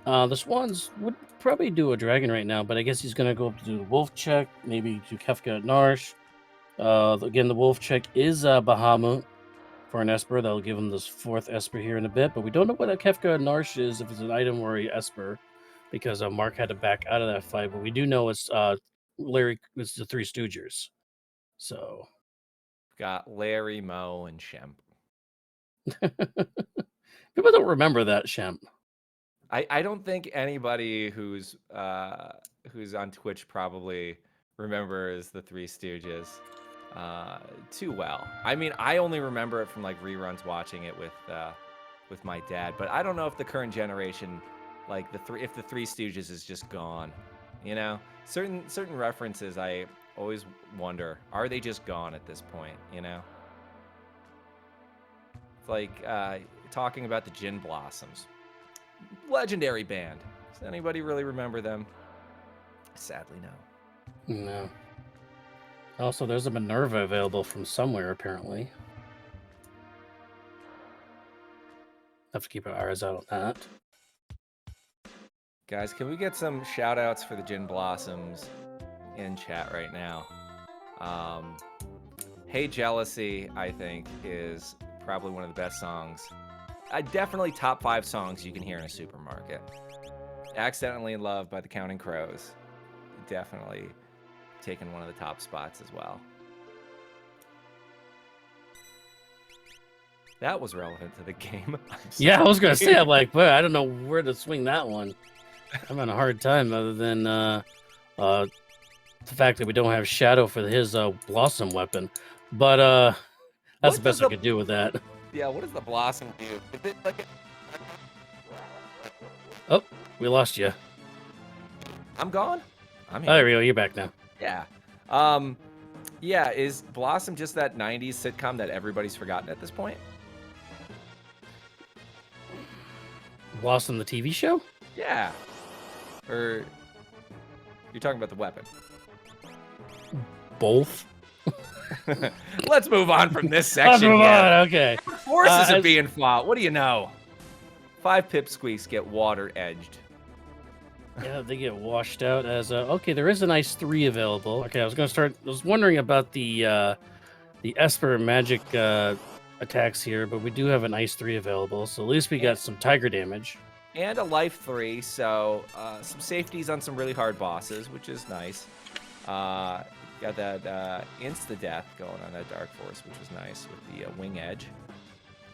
the Schwantz would probably do a dragon right now, but I guess he's going to go up to do the wolf check, maybe do Kefka at Narsh. Again, the wolf check is Bahamut for an Esper. That'll give him this 4th Esper here in a bit, but we don't know what a Kefka at Narsh is, if it's an item or a Esper, because Mark had to back out of that fight, but we do know it's Larry, it's the 3 Stoogers. So Got Larry, Mo, and Shemp. people don't remember that, Shemp. I don't think anybody who's on Twitch probably remembers the 3 Stooges too well. I mean, I only remember it from like reruns watching it with my dad, but I don't know if the current generation, like if the 3 Stooges is just gone. You know, certain references I always wonder, are they just gone at this point? You know, it's like talking about the Gin Blossoms, legendary band. Does anybody really remember them? Sadly, no. No. Also, there's a Minerva available from somewhere, apparently. Have to keep our eyes out on that. Guys, can we get some shout outs for the Gin Blossoms in chat right now? Hey Jealousy, I think, is probably one of the best songs. Definitely top 5 songs you can hear in a supermarket. Accidentally in Love by the Counting Crows. Definitely taken one of the top spots as well. That was relevant to the game. Yeah, I was gonna say, I'm like, but I don't know where to swing that one. I'm having a hard time, other than the fact that we don't have Shadow for his Blossom weapon. But that's the best I could do with that. Yeah, what does the Blossom do? Is it like Oh, we lost you. I'm gone? I'm Oh, here. there we go. You're back now. Yeah. Yeah, is Blossom just that 90s sitcom that everybody's forgotten at this point? Blossom, the TV show? Yeah. Or you're talking about the weapon? Both. Let's move on from this section. Let's move on. Okay. Forces are being fought. What do you know? 5 pipsqueaks get water edged. Yeah, they get washed out as okay. There is an ice 3 available. Okay, I was wondering about the Esper magic attacks here, but we do have an ice 3 available, so at least we and, got some tiger damage. and a life 3, so some safeties on some really hard bosses, which is nice. Got that insta-death going on that Dark Force, which was nice with the wing edge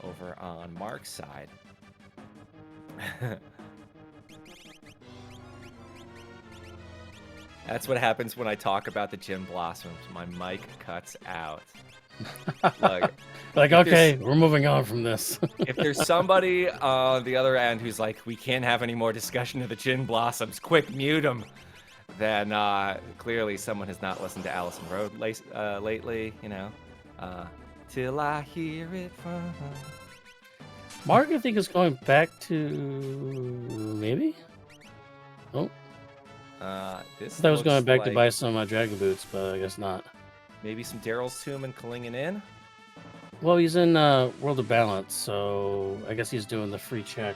over on Mark's side. That's what happens when I talk about the Gin Blossoms. My mic cuts out. Look, Like, okay, we're moving on from this. if there's somebody on the other end who's like, we can't have any more discussion of the Gin Blossoms, quick, mute them, then clearly someone has not listened to Allison Road lately, you know. Till I hear it from... Mark, I think, is going back to... maybe? Oh. This I thought I was going back like to buy some Dragon Boots, but I guess not. maybe some Daryl's Tomb and Klinging in. Well, he's in World of Balance, so I guess he's doing the free check,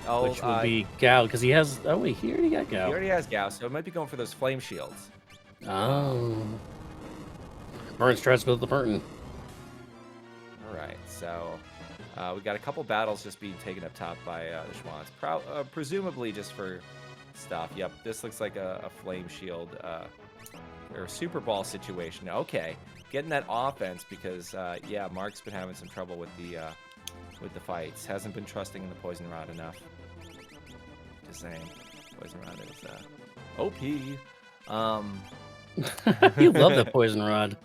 which would be Gao, because he has... oh, wait, he already got Gao. He already has Gao, so it might be going for those flame shields. Oh. Burns tries to go to the Burton. All right, so we got a couple battles just being taken up top by the Schwantz, presumably just for stuff. Yep, this looks like a flame shield or a Super Ball situation. Okay, getting that offense because yeah, Mark's been having some trouble with the fights. Hasn't been trusting in the Poison Rod enough. Just saying, Poison Rod is OP. You love that Poison Rod.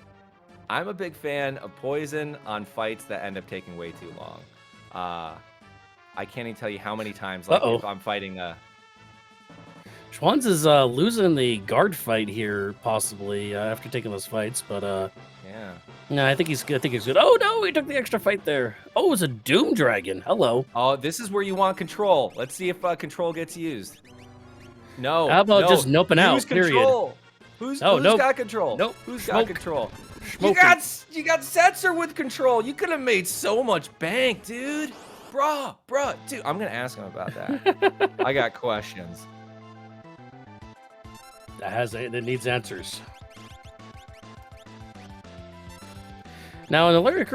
I'm a big fan of poison on fights that end up taking way too long. I can't even tell you how many times, like, if I'm fighting Schwantz is losing the guard fight here, possibly after taking those fights, but yeah. No, I think he's good. Oh no, he took the extra fight there. Oh, it's a Doom Dragon. Hello. Oh, this is where you want control. Let's see if control gets used. No. How about just noping out? Control? Period. Who's nope. got control? Nope. Who's got control? Smoking. You got Setzer with control. You could have made so much bank, dude. Bruh, dude. I'm gonna ask him about that. I got questions. That needs answers. Now in the Larry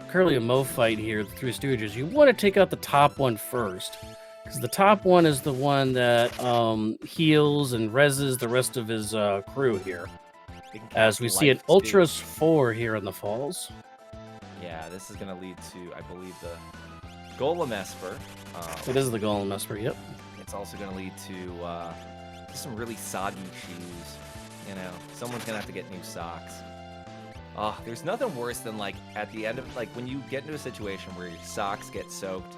Curly and Mo fight here, the Three Stooges, you want to take out the top one first, because the top one is the one that heals and reses the rest of his crew here. As we see an Ultras 4 here in the falls. Yeah, this is going to lead to, I believe, the Golem Esper. It is the Golem Esper, yep. It's also going to lead to some really soggy shoes. You know, someone's going to have to get new socks. Oh, there's nothing worse than, like, at the end of, like, when you get into a situation where your socks get soaked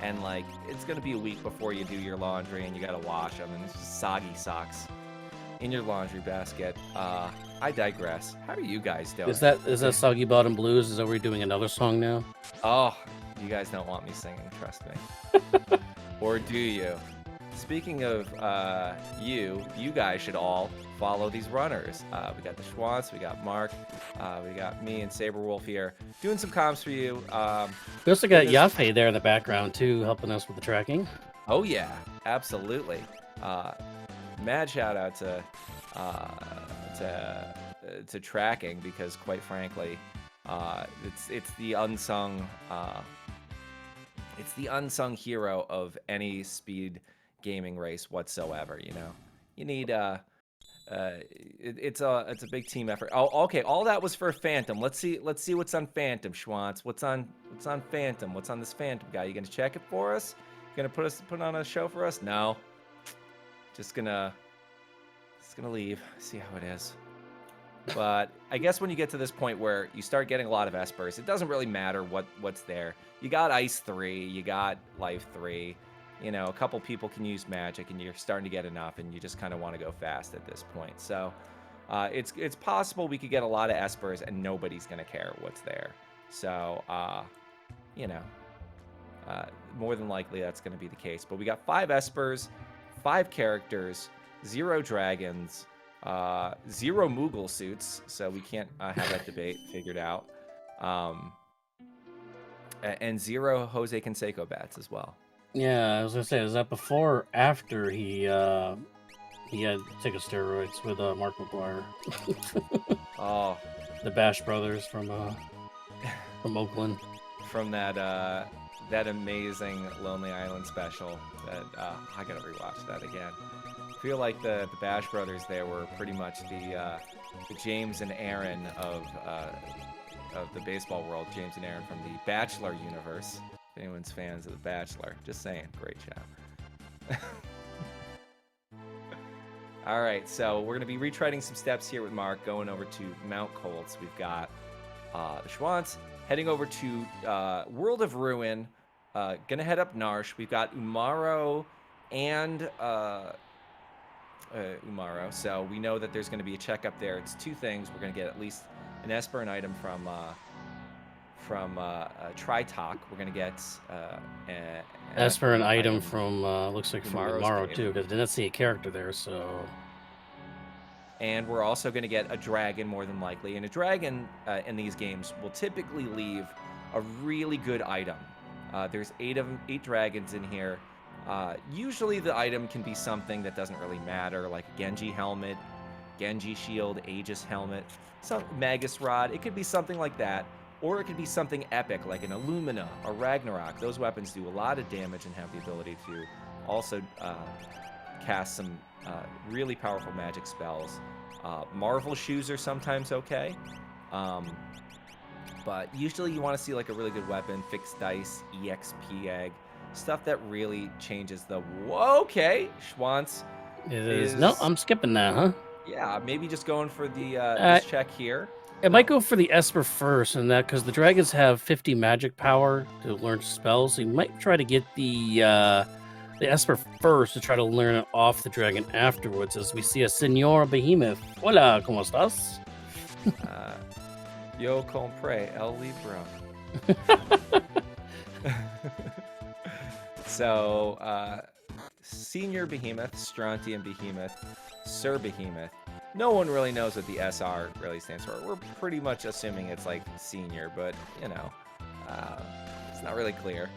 and, like, it's going to be a week before you do your laundry and you got to wash them and it's just soggy socks in your laundry basket. I digress. How are you guys doing? Is that Soggy Bottom Blues? Is that we're doing another song now? Oh, you guys don't want me singing, trust me. Or do you? Speaking of you guys should all follow these runners. We got the Schwantz, we got Mark, we got me and Saberwolf here doing some comms for you. We also got Yafe there in the background too, helping us with the tracking. Oh yeah, absolutely. Mad shout out to tracking, because quite frankly, it's the unsung hero of any speed gaming race whatsoever. You know, you need it's a big team effort. Oh, okay, all that was for Phantom. Let's see what's on Phantom, Schwantz. What's on Phantom? What's on this Phantom guy? You gonna check it for us? You gonna put on a show for us? No. Just gonna leave, see how it is. But I guess when you get to this point where you start getting a lot of Espers, it doesn't really matter what's there. You got Ice 3, you got Life 3, you know, a couple people can use magic and you're starting to get enough and you just kind of want to go fast at this point. So it's possible we could get a lot of Espers and nobody's going to care what's there. So, you know, more than likely that's going to be the case. But we got 5 Espers, 5 characters, 0 dragons, 0 Moogle suits, so we can't have that debate figured out, and 0 Jose Canseco bats as well. Yeah, I was gonna say, is that before or after he had taken steroids with Mark McGuire, Oh, the Bash Brothers from Oakland? from that amazing Lonely Island special. That I gotta rewatch that again. I feel like the Bash Brothers there were pretty much the James and Aaron of the baseball world. James and Aaron from the Bachelor universe. If anyone's fans of the Bachelor, just saying, great show. All right, so we're gonna be retreading some steps here with Mark, going over to Mount Colts. We've got the Schwantz heading over to World of Ruin. Gonna head up Narsh. We've got Umaro and Umaro, so we know that there's going to be a check up there. It's two things. We're going to get at least an Esper and item from Tritalk. We're going to get Esper an item from looks like from Umaro's Umaro cave. too, because I didn't see a character there. So, and we're also going to get a dragon more than likely. And a dragon in these games will typically leave a really good item. There's 8 dragons in here. Usually the item can be something that doesn't really matter, like a Genji helmet, Genji shield, Aegis helmet, some Magus rod. It could be something like that, or it could be something epic like an Illumina or Ragnarok. Those weapons do a lot of damage and have the ability to also cast some really powerful magic spells. Marvel shoes are sometimes okay. But usually you want to see like a really good weapon, fixed dice, EXP egg, stuff that really changes the okay. Schwantz is no, I'm skipping that, huh? Yeah, maybe just going for the this check here. I might go for the Esper first, and that because the dragons have 50 magic power to learn spells. So you might try to get the Esper first to try to learn it off the dragon afterwards. As we see a Senor Behemoth. Hola, ¿cómo estás? Yo compre el libro. So, Senior Behemoth, Strontium Behemoth, Sir Behemoth. No one really knows what the SR really stands for. We're pretty much assuming it's like senior, but you know, it's not really clear.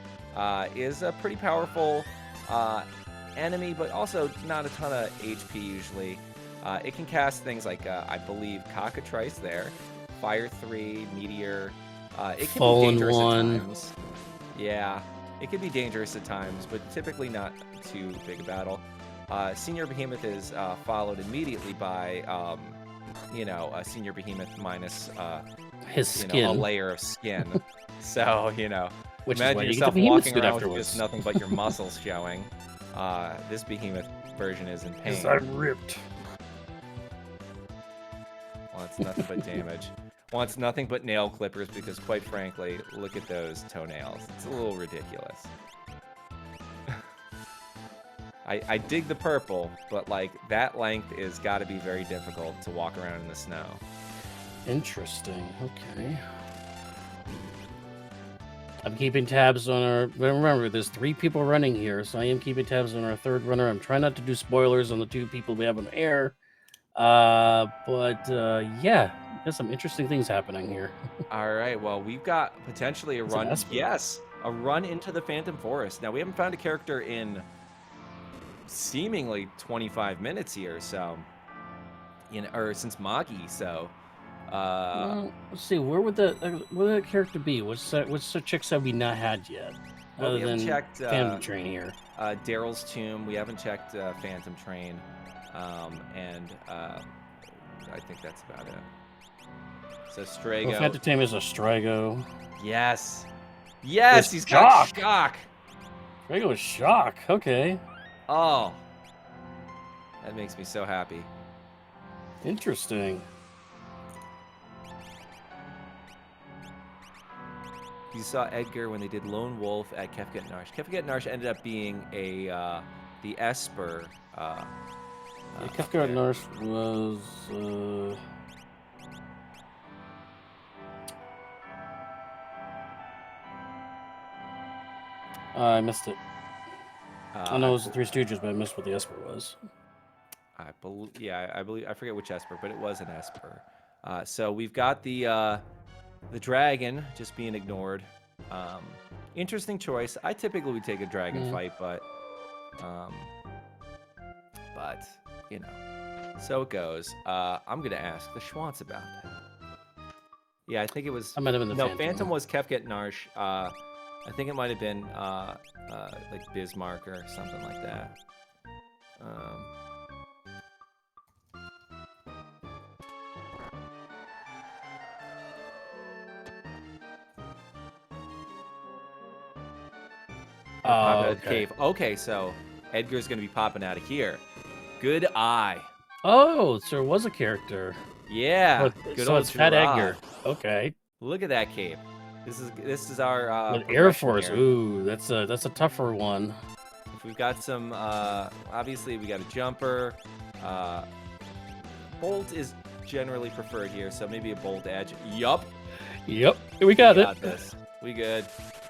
Is a pretty powerful enemy, but also not a ton of HP usually. It can cast things like, I believe, Cockatrice there, Fire 3, Meteor. It can Fallen be dangerous one. at times. Yeah, it can be dangerous at times, but typically not too big a battle. Senior Behemoth is followed immediately by, a Senior Behemoth minus his skin, a layer of skin. So, which imagine is yourself why you walking get around afterwards. with just nothing but your muscles showing. This Behemoth version is in pain. I'm ripped. Wants nothing but damage. Wants nothing but nail clippers because, quite frankly, look at those toenails. It's a little ridiculous. I dig the purple, but like that length is got to be very difficult to walk around in the snow. Interesting. Okay. I'm keeping tabs on our. Remember, there's 3 people running here, so I am keeping tabs on our 3rd runner. I'm trying not to do spoilers on the 2 people we have on air. Yeah, there's some interesting things happening here. All right, well, we've got potentially a run. Yes, a run into the Phantom Forest. Now, we haven't found a character in seemingly 25 minutes here, so or since Magi, so well, let's see, where would that character be? What's the chicks have we not had yet? Well, other we haven't than checked Phantom Train here. Daryl's Tomb. We haven't checked Phantom Train, and I think that's about it. So Strago. Well, Phantom Train is a Strago. Yes, It's he's got shock. Strago is shock. Okay. Oh, that makes me so happy. Interesting. You saw Edgar when they did Lone Wolf at Kefka at Narsh. Kefka at Narsh ended up being the Esper. Kefka at Narsh was. I missed it. I know it was the Three Stooges, but I missed what the Esper was. I believe I forget which Esper, but it was an Esper. So we've got the dragon just being ignored. interesting choice. I typically would take a dragon Yeah. fight, but you know, so it goes. I'm gonna ask the Schwantz about that. Yeah, I think it was. I might have been the No, Phantom. Phantom was Kefka Narsh. I think it might have been like Bismarck or something like that. Pop out of the Okay. cave. Okay, so Edgar's gonna be popping out of here. Good eye. Oh, so it was a character. Yeah, good So old it's Fat Gerard. Edgar. Okay. Look at that cape. This is our With Air progression Force. here. Ooh, that's a tougher one. If we've got some, obviously we got a jumper. Bolt is generally preferred here, so maybe a bolt edge. Yup. Yep, we got it. This. We good.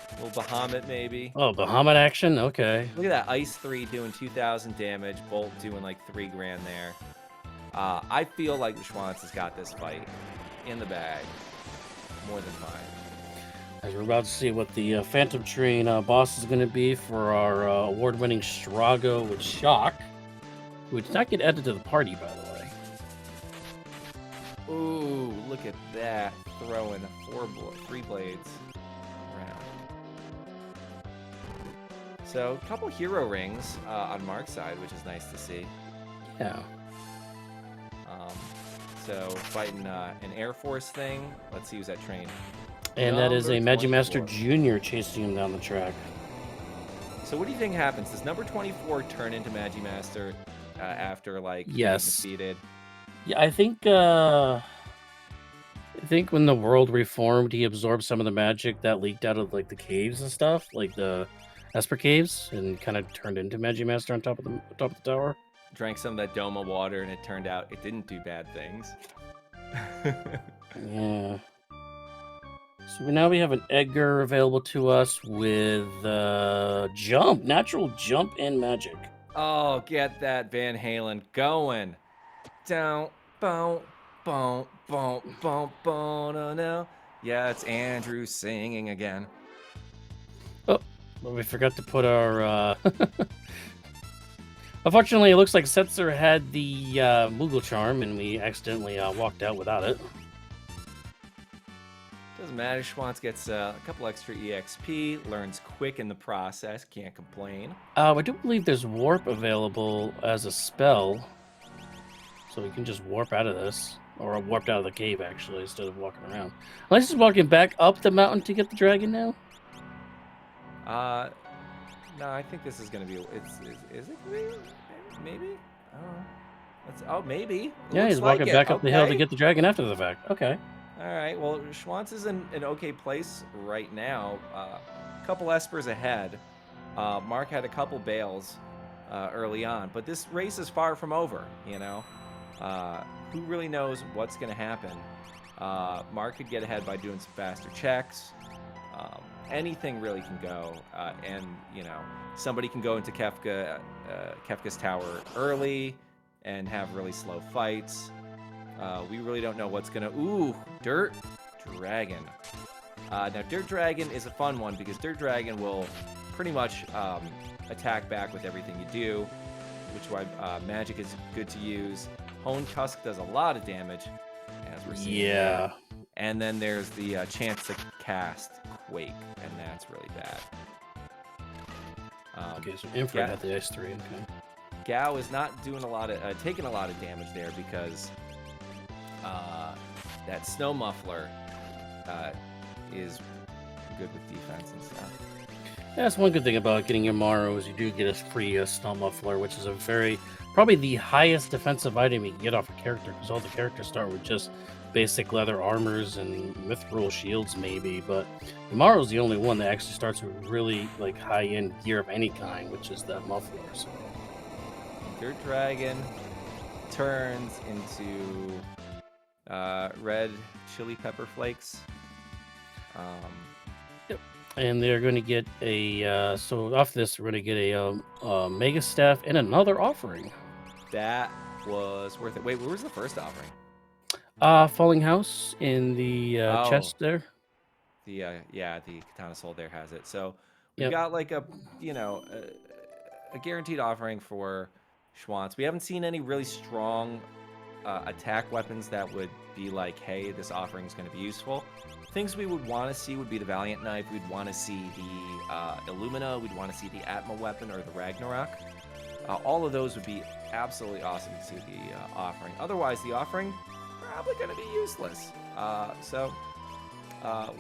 A little Bahamut maybe. Oh, Bahamut action. Okay. Look at that. Ice 3 doing 2,000 damage. Bolt doing like 3 grand there. I feel like the Schwantz has got this fight in the bag. More than fine. As we're about to see what the Phantom Train boss is going to be for our award-winning Strago with Shock, who did not get added to the party, by the way. Ooh, look at that. Throwing 3 blades around. So, a couple hero rings on Mark's side, which is nice to see. Yeah. So, fighting an Air Force thing. Let's see who's that train. And that is a Number Magimaster 24. Jr. chasing him down the track. So, what do you think happens? Does number 24 turn into Magimaster after, like, Yes. being defeated? Yeah, I think when the world reformed, he absorbed some of the magic that leaked out of like the caves and stuff, like the Esper caves, and kind of turned into Magimaster on top of the tower. Drank some of that Doma water, and it turned out it didn't do bad things. Yeah. So now we have an Edgar available to us with jump, natural jump, and magic. Oh, get that Van Halen going. Down, boom, boom, boom, boom, boom, no, no. Yeah, it's Andrew singing again. Oh, but we forgot to put our... Unfortunately, it looks like Setzer had the Moogle Charm, and we accidentally walked out without it. Doesn't matter. Schwantz gets a couple extra EXP, learns quick in the process, can't complain. I do believe there's Warp available as a spell, so we can just warp out of this. Or warped out of the cave, actually, instead of walking around. Unless he's walking back up the mountain to get the dragon now? No, I think this is going to be... Is it going to be? Maybe? Maybe. Yeah, he's walking back up the hill to get the dragon after the fact. Okay. All right, well, Schwantz is in an okay place right now. A couple Espers ahead. Mark had a couple bails early on, but this race is far from over, you know? Who really knows what's going to happen? Mark could get ahead by doing some faster checks. Anything really can go. And, you know, somebody can go into Kefka's tower early and have really slow fights. We really don't know what's gonna... Ooh, Dirt Dragon. Now, Dirt Dragon is a fun one because Dirt Dragon will pretty much attack back with everything you do, which is why magic is good to use. Hone Tusk does a lot of damage, as we're seeing. Yeah. And then there's the chance to cast Quake, and that's really bad. Okay, so Infrared had the S3. Okay. Gao is not doing a lot of taking a lot of damage there because that Snow Muffler is good with defense and stuff. Yeah, that's one good thing about getting your Maro is you do get a free Snow Muffler, which is probably the highest defensive item you can get off a character, because all the characters start with just basic leather armors and mithril shields maybe, but Maro's the only one that actually starts with really like high-end gear of any kind, which is that muffler. So. Dirt Dragon turns into red chili pepper flakes. Yep. And they're going to get a so off this we're going to get a Mega Staff and another offering. That was worth it. Wait, where was the first offering? Falling House in the chest there. The Katana Soul there has it. So we've Yep. got like a a guaranteed offering for Schwantz. We haven't seen any really strong attack weapons that would be like, hey, this offering is going to be useful. Things we would want to see would be the Valiant Knife. We'd want to see the Illumina. We'd want to see the Atma weapon or the Ragnarok. All of those would be absolutely awesome to see the offering. Otherwise, the offering probably going to be useless. So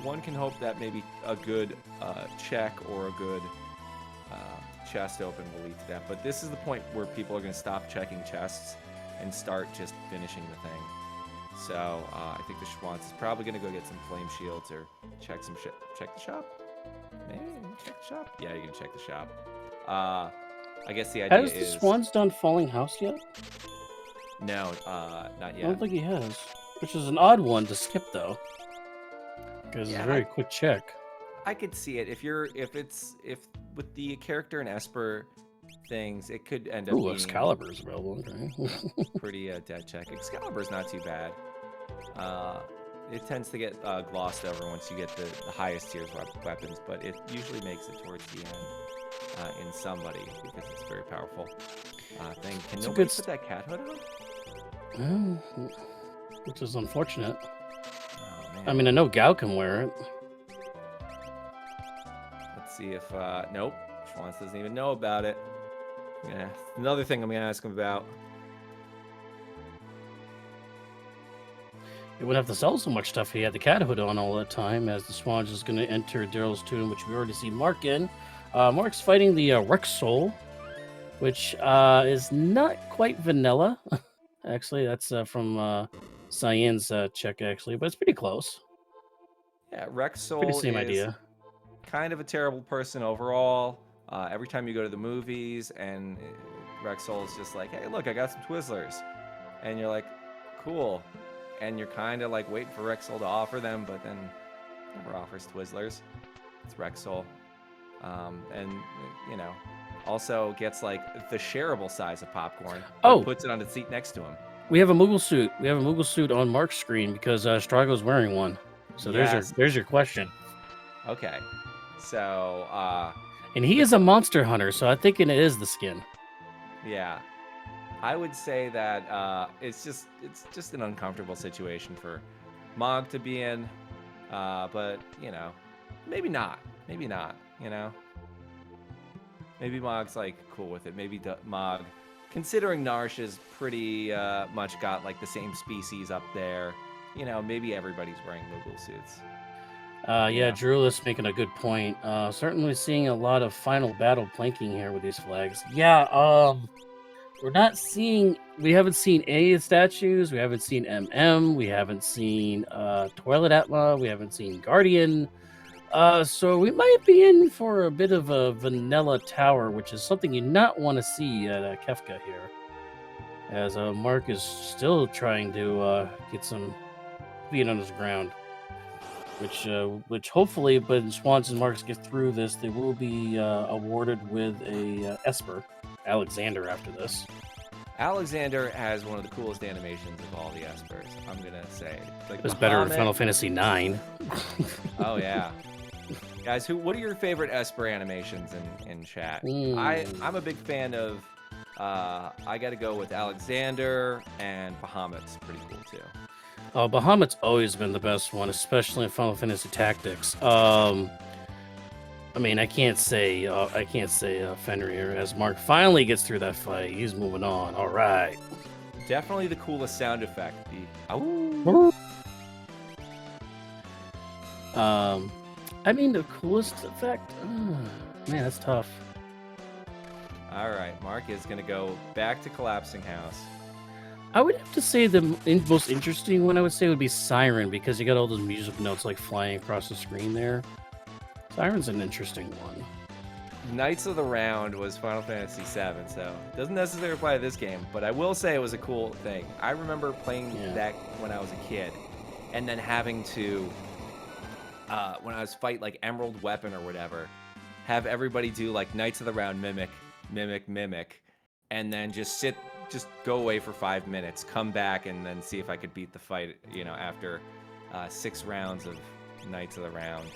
one can hope that maybe a good check or a good chest open will lead to that. But this is the point where people are going to stop checking chests and start just finishing the thing. So I think the Schwantz is probably going to go get some flame shields or check some shit. Check the shop? Maybe check the shop? Yeah, you can check the shop. I guess the idea Has is... the Schwantz done Falling House yet? No, not yet. I don't think he has. Which is an odd one to skip, though. Because it's a very quick check. I could see it. If with the character and Esper things, it could end up being... Excalibur's available. Okay. pretty dead check. Excalibur's not too bad. It tends to get glossed over once you get the highest tiers weapons, but it usually makes it towards the end in somebody because it's very powerful thing. Can nobody put that cat hood on? Which is unfortunate. Oh, man. I mean, I know Gao can wear it. Let's see if... nope. Schwantz doesn't even know about it. Yeah, another thing I'm going to ask him about. He wouldn't have to sell so much stuff. He had the cat hood on all the time, as the Schwantz is going to enter Daryl's tomb, which we already see Mark in. Mark's fighting the Rex Soul, which is not quite vanilla. Actually, that's from Cyan's check, actually, but it's pretty close. Yeah, Rex Soul pretty same is idea. Kind of a terrible person overall. Every time you go to the movies and Rex Soul is just like, hey, look, I got some Twizzlers. And you're like, cool. And you're kind of like waiting for Rex Soul to offer them, but then never offers Twizzlers. It's Rex Soul. And, you know, also gets like the shareable size of popcorn. Oh! Puts it on the seat next to him. We have a Moogle suit. We have a Moogle suit on Mark's screen because Strago's wearing one. So there's your question. Okay. So, and he is a monster hunter, so I think it is the skin. Yeah. I would say that it's just an uncomfortable situation for Mog to be in. But, you know, maybe not. Maybe not, you know? Maybe Mog's, like, cool with it. Maybe Mog, considering Narsh is pretty much got, like, the same species up there, you know, maybe everybody's wearing Moogle suits. Yeah, Drewless making a good point. Certainly seeing a lot of final battle planking here with these flags. Yeah, we haven't seen any of the statues. We haven't seen MM. We haven't seen Toilet Atma. We haven't seen Guardian. So we might be in for a bit of a vanilla tower, which is something you not want to see at Kefka here. As Mark is still trying to get some feet on his ground. Which hopefully, but Schwantz and Marks get through this, they will be awarded with a Esper, Alexander, after this. Alexander has one of the coolest animations of all the Espers, I'm gonna say. Like, it's better in Final Fantasy IX. Oh yeah, guys, what are your favorite Esper animations in chat? I'm a big fan of. I got to go with Alexander, and Bahamut's pretty cool too. Bahamut's always been the best one, especially in Final Fantasy Tactics. I mean, I can't say Fenrir, as Mark finally gets through that fight. He's moving on. All right. Definitely the coolest sound effect. The I mean, the coolest effect. Man, that's tough. All right, Mark is gonna go back to Collapsing House. I would have to say the most interesting one I would say would be Siren, because you got all those music notes like flying across the screen there. Siren's an interesting one. Knights of the Round was Final Fantasy VII, so it doesn't necessarily apply to this game, but I will say it was a cool thing. I remember playing that when I was a kid, and then having to, when I was fight like Emerald Weapon or whatever, have everybody do like Knights of the Round mimic, and then just go away for 5 minutes, come back, and then see if I could beat the fight, you know, after 6 rounds of Knights of the Round.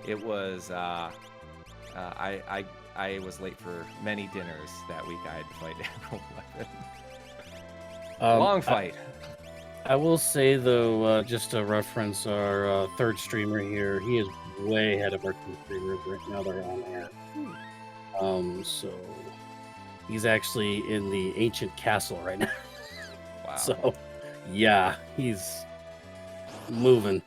It was I was late for many dinners that week. I had to fight Emerald Weapon. Long fight. I will say though, just to reference our third streamer here, he is way ahead of our two streamers right now. They're on air. So he's actually in the ancient castle right now. Wow. So yeah, he's moving.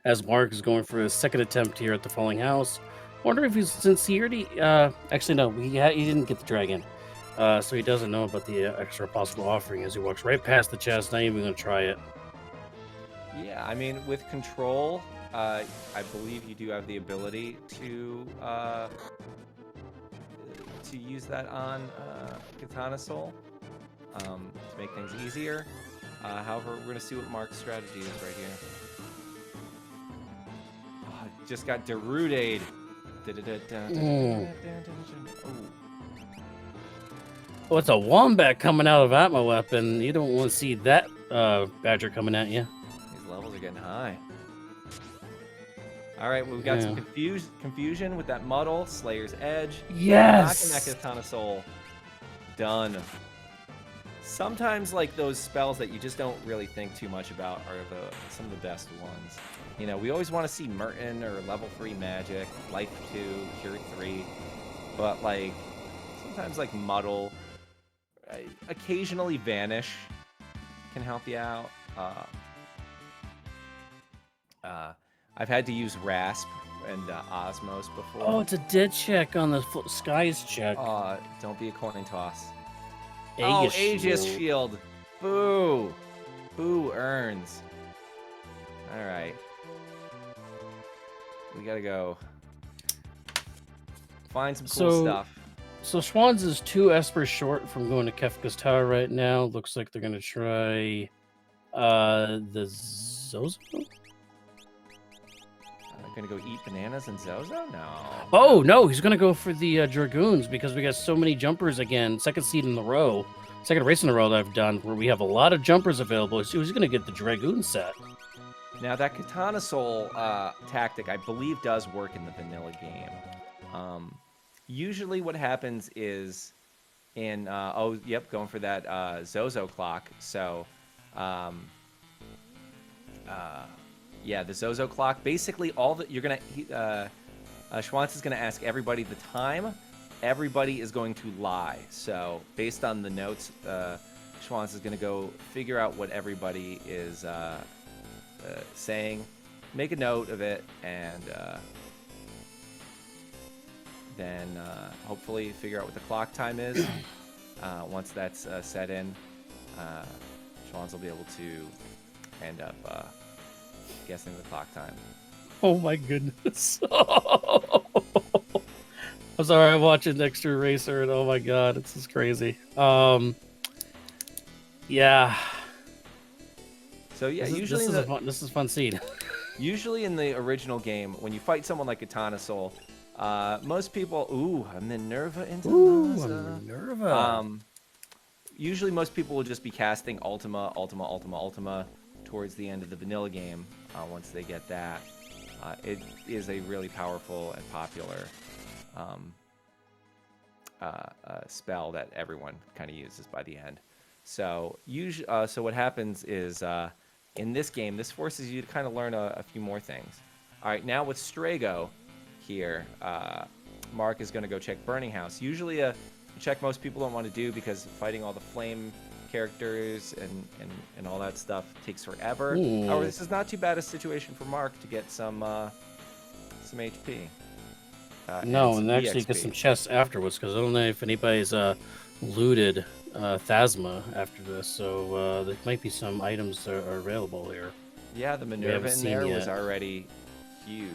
As Mark is going for his second attempt here at the Falling House. Wonder if he's sincerity. Actually, no, he didn't get the dragon. So he doesn't know about the extra possible offering as he walks right past the chest, not even going to try it. Yeah, I mean, with control, I believe you do have the ability to use that on Katana Soul to make things easier. However, we're going to see what Mark's strategy is right here. Oh, just got Derudade. Oh, it's a wombat coming out of Atma Weapon. You don't want to see that badger coming at you. These levels are getting high. All right, well, we've got some confusion with that muddle, Slayer's Edge. Yes! Knocking that Katana Soul. Done. Sometimes, like, those spells that you just don't really think too much about are some of the best ones. You know, we always want to see Merton or level 3 magic, life 2, cure 3. But, like, sometimes, like, muddle, occasionally vanish can help you out. I've had to use Rasp and Osmos before. Oh, it's a dead check on the Skies check. Don't be a coin toss. Aegis Aegis Shield. Shield. Boo. Boo earns. All right. We gotta go find some cool stuff. So Schwantz is 2 Espers short from going to Kefka's Tower right now. Looks like they're gonna try the Zozo. Gonna go eat bananas and Zozo? No. Oh no, he's gonna go for the Dragoons because we got so many jumpers again. Second race in a row that I've done where we have a lot of jumpers available. So he's gonna get the Dragoon set. Now that Katana Soul tactic, I believe, does work in the vanilla game. Usually, what happens is in going for that Zozo clock. So, yeah, the Zozo clock. Basically, all that you're gonna Schwantz is gonna ask everybody the time. Everybody is going to lie. So, based on the notes, Schwantz is gonna go figure out what everybody is saying, make a note of it, and then hopefully figure out what the clock time is. Once that's set in, Schwantz will be able to end up guessing the clock time. Oh my goodness. I'm sorry, I'm watching Next Year Racer, and oh my god, this is crazy. Yeah. So yeah, this is fun scene. Usually in the original game, when you fight someone like Katana Soul, most people, a Minerva into Minerva. Usually most people will just be casting Ultima towards the end of the vanilla game. Once they get that, it is a really powerful and popular spell that everyone kind of uses by the end. So so what happens is in this game, this forces you to kind of learn a few more things. All right, now with Strago here, Mark is going to go check Burning House. Usually a check most people don't want to do because fighting all the flame characters and all that stuff takes forever. However, this is not too bad a situation for Mark to get some HP. And actually get some chests afterwards, because I don't know if anybody's looted Phasma after this, so there might be some items that are available here. Yeah, the Minerva in there was already huge.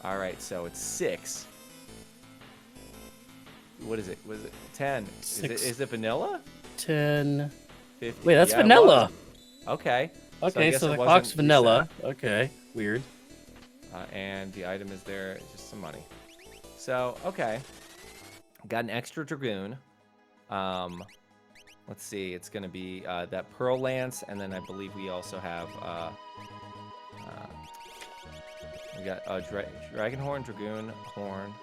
All right, so it's 6. What is it? Was it 10? Is it vanilla? 10. 50. Wait, that's vanilla. Okay. Okay, so the clock's vanilla. Okay, weird. And the item is there, just some money. So, okay. Got an extra Dragoon. Let's see, it's going to be that Pearl Lance, and then I believe we also have We got Dragon Horn, Dragoon Horn,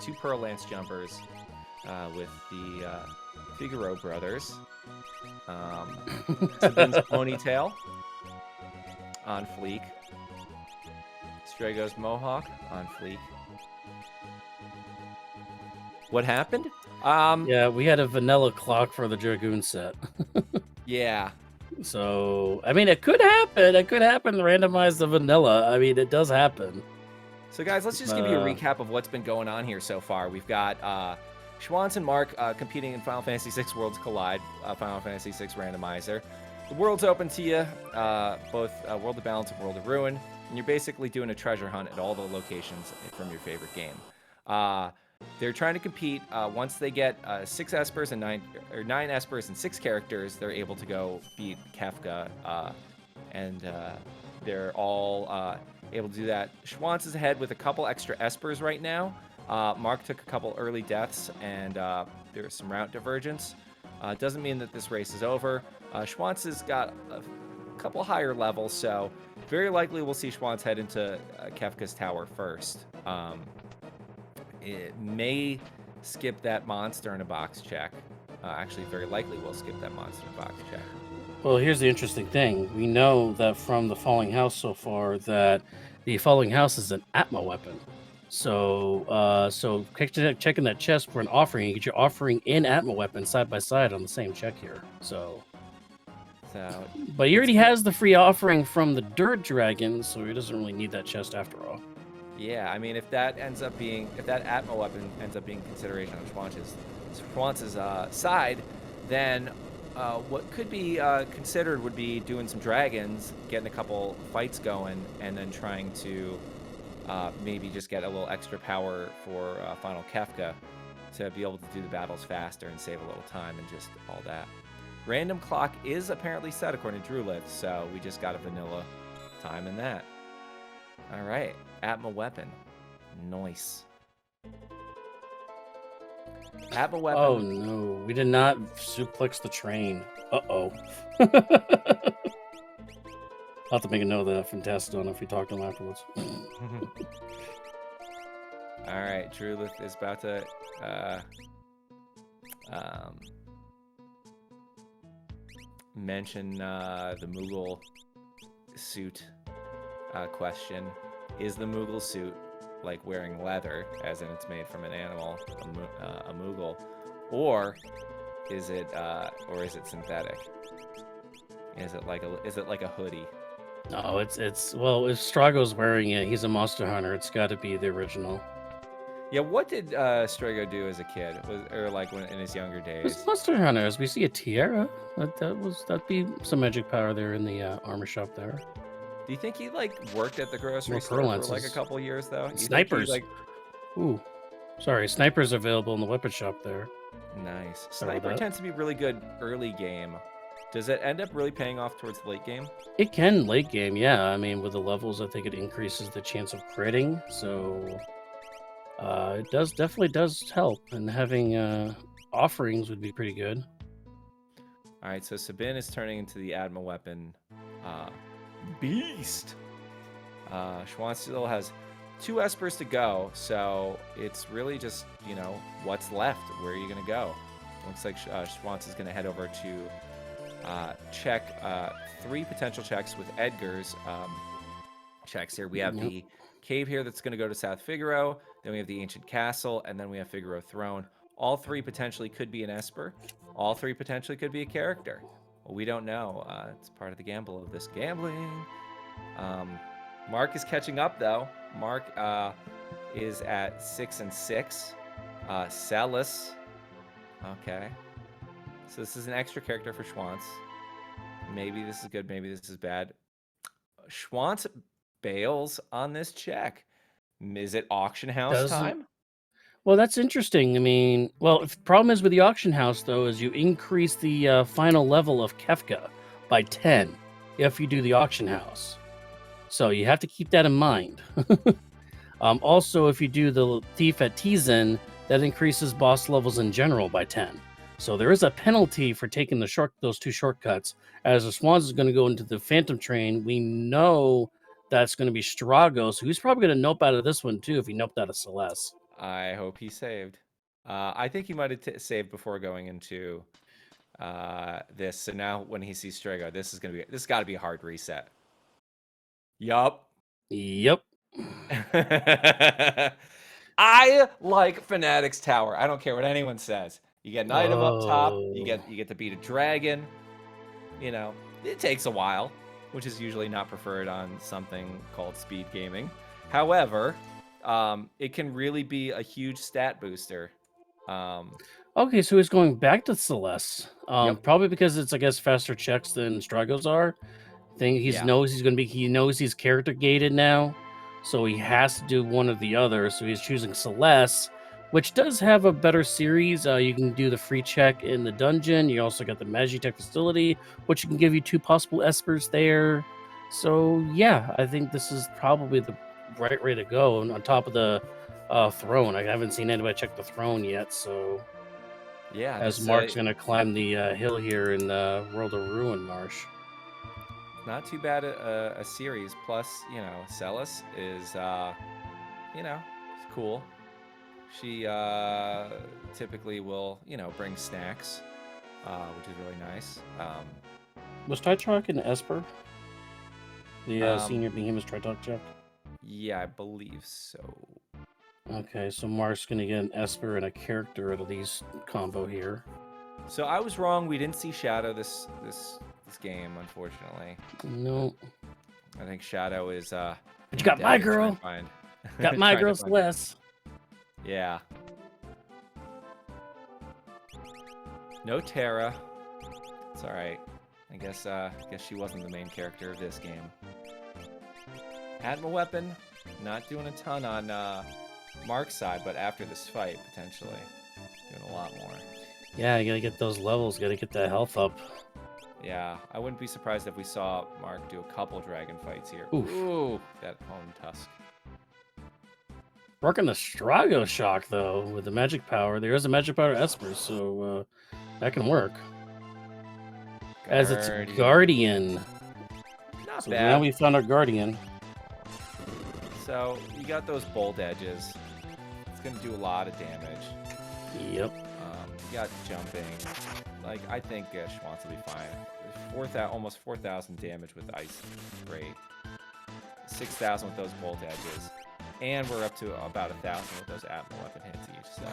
2 Pearl Lance Jumpers with the Figaro brothers. Sabin's Ponytail on fleek. Strago's Mohawk on fleek. What happened? Yeah, we had a vanilla clock for the Dragoon set. Yeah. So, I mean, it could happen. It could happen. Randomize the vanilla. I mean, it does happen. So, guys, let's just give you a recap of what's been going on here so far. We've got Schwantz and Mark competing in Final Fantasy VI Worlds Collide, Final Fantasy VI Randomizer. The world's open to you, both World of Balance and World of Ruin, and you're basically doing a treasure hunt at all the locations from your favorite game. They're trying to compete. Once they get 6 espers and 9 espers and 6 characters, they're able to go beat Kefka, and they're all able to do that. Schwantz is ahead with a couple extra espers right now. Mark took a couple early deaths, and there's some route divergence. Doesn't mean that this race is over. Schwantz has got a couple higher levels, so very likely we'll see Schwantz head into Kefka's tower first. It may skip that monster in a box check. Actually, very likely we'll skip that monster in a box check. Well, here's the interesting thing. We know that from the Falling House so far that the Falling House is an Atma weapon. So, checking that chest for an offering, you get your offering and Atma weapon side by side on the same check here. So, but he already has the free offering from the Dirt Dragon, so he doesn't really need that chest after all. Yeah, I mean, if that Atma weapon ends up being consideration on Schwantz's side, then what could be considered would be doing some dragons, getting a couple fights going, and then trying to maybe just get a little extra power for Final Kefka to be able to do the battles faster and save a little time and just all that. Random clock is apparently set according to Drulith, so we just got a vanilla time in that. All right, Atma weapon. Nice. Atma weapon. Oh no, we did not suplex the train. Uh-oh. I'll have to make a note of that from Teston if we talk to him afterwards. All right, Drulith is about to mention the Moogle suit question. Is the Moogle suit like wearing leather, as in it's made from an animal, a Moogle, or is it synthetic? Is it like a hoodie? No, it's well, if Strago's wearing it, he's a monster hunter. It's got to be the original. Yeah, what did Strago do as a kid? Or like when in his younger days? It's monster hunters. We see a tiara. That'd be some magic power there in the armor shop there. Do you think he like worked at the grocery More store lenses. for like a couple years though? You Snipers. think he, Ooh, sorry, snipers available in the weapon shop there. nice. Sorry about Sniper that. tends to be really good early game. Does it end up really paying off towards the late game? It can late game, yeah. I mean, with the levels, I think it increases the chance of critting. So it definitely does help, and having offerings would be pretty good. All right, so Sabin is turning into the Atma weapon beast. Schwantz still has 2 espers to go, so it's really just, what's left. Where are you going to go? Looks like Schwantz is going to head over to check 3 potential checks with Edgar's checks here. We have the cave here that's going to go to South Figaro, then we have the ancient castle, and then we have Figaro Throne. All 3 potentially could be an esper. All 3 potentially could be a character. Well, we don't know. It's part of the gamble of this gambling. Mark is catching up, though. Mark is at 6 and 6. Celis. Okay. So this is an extra character for Schwantz. Maybe this is good, maybe this is bad. Schwantz bails on this check. Is it auction house time? Well, that's interesting. I mean, the problem is with the auction house, though, is you increase the final level of Kefka by 10 if you do the auction house. So you have to keep that in mind. Also, if you do the thief at Tizen, that increases boss levels in general by 10. So there is a penalty for taking those 2 shortcuts. As the Schwantz is going to go into the Phantom Train, we know That's going to be Strago. So he's probably going to nope out of this one too if he noped out of Celeste. I hope he saved. I think he might have saved before going into this. So now when he sees Strago, this got to be a hard reset. Yup. Yep. I like Fnatic's tower. I don't care what anyone says. You get an item up top. You Oh. get to beat a dragon. You know, it takes a while, which is usually not preferred on something called speed gaming. However, it can really be a huge stat booster. Okay, so he's going back to Celeste. Yep. Probably because it's, I guess, faster checks than Stragos are. Yeah. He knows he's character gated now, so he has to do one or the other. So he's choosing Celeste, which does have a better series. You can do the free check in the dungeon. You also got the Magitech facility, which can give you 2 possible espers there. So yeah, I think this is probably the right way to go. And on top of the throne, I haven't seen anybody check the throne yet. So Yeah. as Mark's gonna climb the hill here in World of Ruin Marsh. Not too bad a series. Plus, you know, Celis is, you know, it's cool. She typically will, you know, bring snacks, which is really nice. Was Tychalk an Esper? The senior Behemoth Tritalk check? Yeah, I believe so. Okay, so Mark's gonna get an Esper and a character out of these combo here. So I was wrong. We didn't see Shadow this game, unfortunately. No. I think Shadow is But you got my girl. Got my girl Celeste. Yeah. No Terra. It's all right. I guess she wasn't the main character of this game. Atma weapon, not doing a ton on Mark's side, but after this fight, potentially doing a lot more. Yeah, you gotta get those levels. Gotta get that health up. Yeah, I wouldn't be surprised if we saw Mark do a couple dragon fights here. Oof. Ooh, that hone tusk. Working the Strago shock though with the magic power. There is a magic power Esper, so that can work. As it's Guardian. Not so bad. Now we found our Guardian. So you got those bold edges. It's gonna do a lot of damage. Yep. You got jumping. Like, I think TheShwantz will be fine. Almost 4,000 damage with ice. Great. 6,000 with those bolt edges. And we're up to about 1,000 with those Atma weapon hits each. So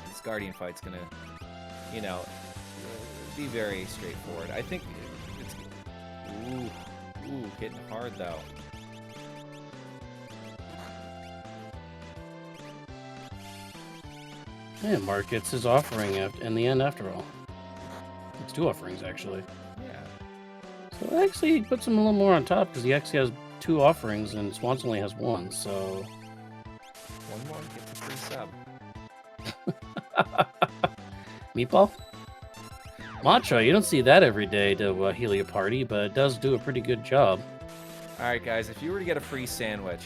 this Guardian fight's gonna, you know, be very straightforward. I think it's hitting hard though. Yeah, Mark gets his offering in the end after all. It's 2 offerings actually. Yeah. So actually he puts him a little more on top because he actually has 2 offerings and TheShwantz only has 1, so... One more gets a free sub. Meatball? Mantra, you don't see that every day to heal your party, but it does do a pretty good job. Alright guys, if you were to get a free sandwich,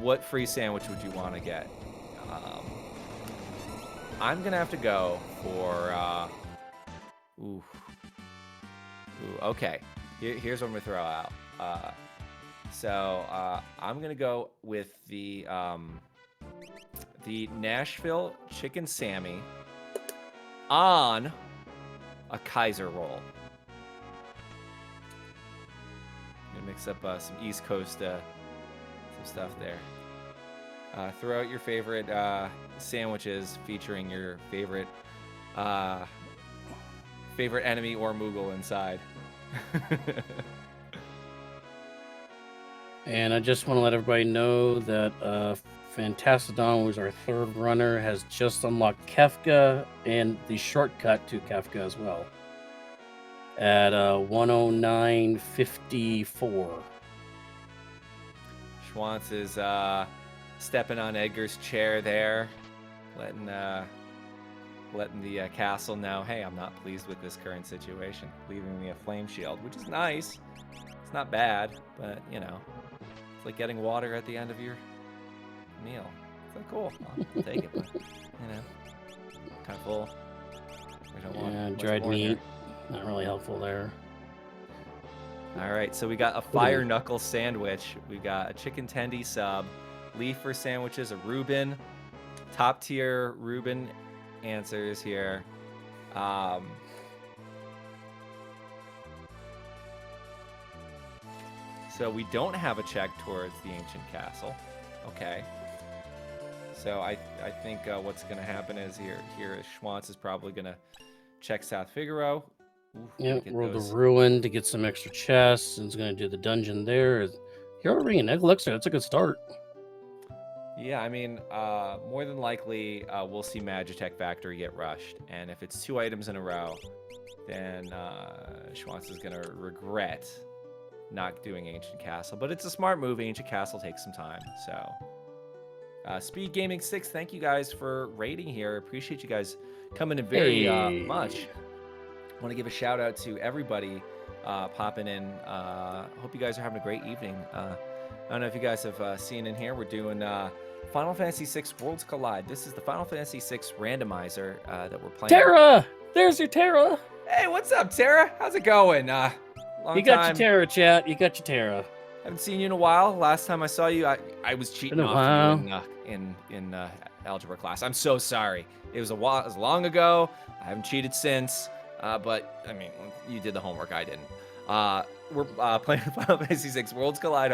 what free sandwich would you want to get? I'm gonna have to go for okay. Here's what I'm gonna throw out. I'm gonna go with the Nashville Chicken Sammy on a Kaiser roll. I'm gonna mix up some East Coast some stuff there. Throw out your favorite sandwiches featuring your favorite enemy or Moogle inside. And I just want to let everybody know that Fantastodon, who is our 3rd runner, has just unlocked Kefka and the shortcut to Kefka as well at 109.54. TheShwantz is stepping on Edgar's chair there, letting the castle know, hey, I'm not pleased with this current situation, leaving me a flame shield, which is nice. It's not bad, but you know, it's like getting water at the end of your meal. It's like, cool, I'll take it, but you know, kind of full. Yeah, dried meat, not really helpful there. All right, so we got a fire knuckle sandwich. We got a chicken tendy sub, leaf for sandwiches, a Reuben, top tier Reuben answers here. So we don't have a check towards the ancient castle. Okay. So I think what's going to happen is here Schwantz is probably going to check South Figaro. Yeah, roll the ruin to get some extra chests, and it's going to do the dungeon there. Hero ring and egg elixir. That's a good start. Yeah, I mean, more than likely we'll see Magitech Factory get rushed, and if it's 2 items in a row, then Schwantz is going to regret not doing Ancient Castle. But it's a smart move. Ancient Castle takes some time, so. Speed Gaming 6, thank you guys for rating here. Appreciate you guys coming in very much. Want to give a shout out to everybody popping in. Hope you guys are having a great evening. I don't know if you guys have seen in here, we're doing Final Fantasy VI Worlds Collide. This is the Final Fantasy VI randomizer that we're playing. Tara! There's your Tara! Hey, what's up, Tara? How's it going? Long you got your Tara, chat. You got your Tara. Haven't seen you in a while. Last time I saw you, I was cheating off you in algebra class. I'm so sorry. It was long ago. I haven't cheated since. But I mean, you did the homework. I didn't. We're playing Final Fantasy VI Worlds Collide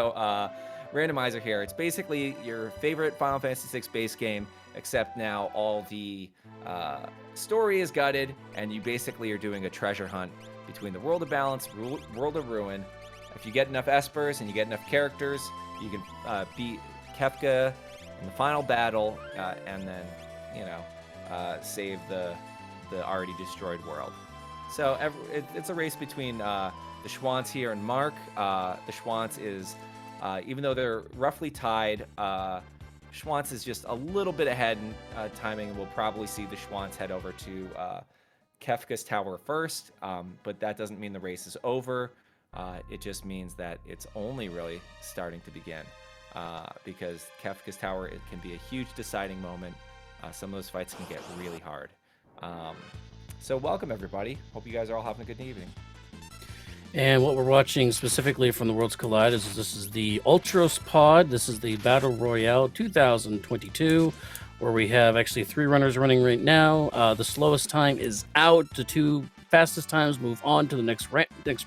randomizer here. It's basically your favorite Final Fantasy VI base game, except now all the story is gutted, and you basically are doing a treasure hunt between the World of Balance, World of Ruin. If you get enough Espers and you get enough characters, you can beat Kefka in the final battle, and then, you know, save the already destroyed world. So it's a race between TheShwantz here and Mark. TheShwantz is, even though they're roughly tied, TheShwantz is just a little bit ahead in timing, and we'll probably see TheShwantz head over to Kefka's tower first, but that doesn't mean the race is over. It just means that it's only really starting to begin, because Kefka's tower, it can be a huge deciding moment. Some of those fights can get really hard. So welcome, everybody. Hope you guys are all having a good evening. And what we're watching specifically from the Worlds Collide is this is the Ultros Pod. This is the Battle Royale 2022, where we have actually 3 runners running right now. The slowest time is out. The 2 fastest times move on to the next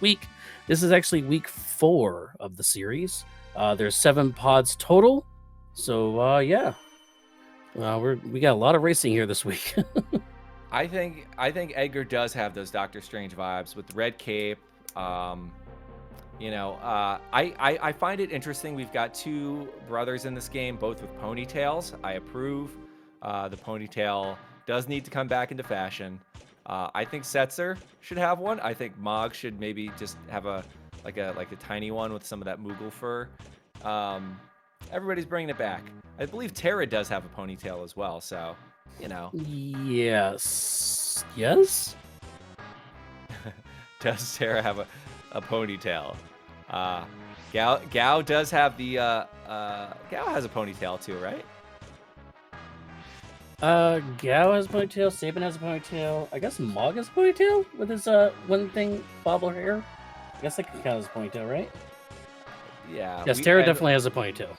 week. This is actually week 4 of the series. There's 7 pods total. So yeah, we got a lot of racing here this week. I think Edgar does have those Doctor Strange vibes with the red cape. You know, I find it interesting. We've got 2 brothers in this game, both with ponytails. I approve. The ponytail does need to come back into fashion. I think Setzer should have one. I think Mog should maybe just have a tiny one with some of that Moogle fur. Everybody's bringing it back. I believe Terra does have a ponytail as well, so, you know. Yes. Does Terra have a ponytail? Gao does have the Gao has a ponytail too, right? Gao has a ponytail, Sabin has a ponytail. I guess Mog has a ponytail with his one thing bobble hair. I guess that can count as a ponytail, right? Yeah. Yes, Terra definitely has a ponytail.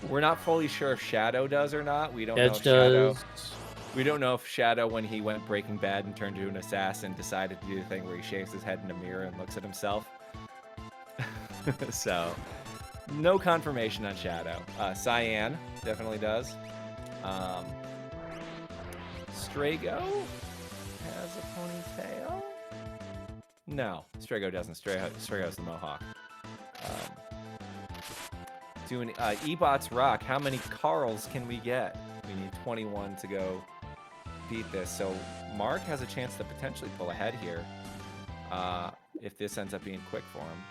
We're not fully sure if Shadow does or not. We don't Edge know if does. We don't know if Shadow, when he went Breaking Bad and turned into an assassin, decided to do the thing where he shaves his head in a mirror and looks at himself. So, no confirmation on Shadow. Cyan definitely does. Strago has a ponytail? No, Strago doesn't. Strago's the Mohawk. Doing Ebots Rock. How many Carls can we get? We need 21 to go beat this. So Mark has a chance to potentially pull ahead here, if this ends up being quick for him.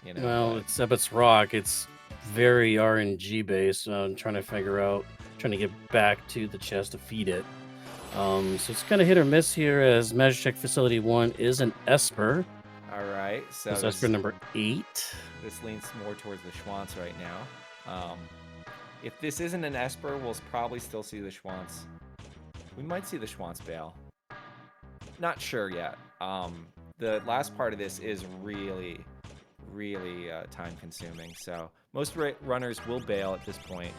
You know, well, it's Rock. It's very RNG based. I'm trying to get back to the chest to feed it. So it's kind of hit or miss here, as Magitech Facility 1 is an Esper. All right, so that's Esper number 8. This leans more towards the Schwantz right now. If this isn't an Esper, we'll probably still see the Schwantz. We might see the Schwantz bail. Not sure yet. The last part of this is really, really time consuming. So most runners will bail at this point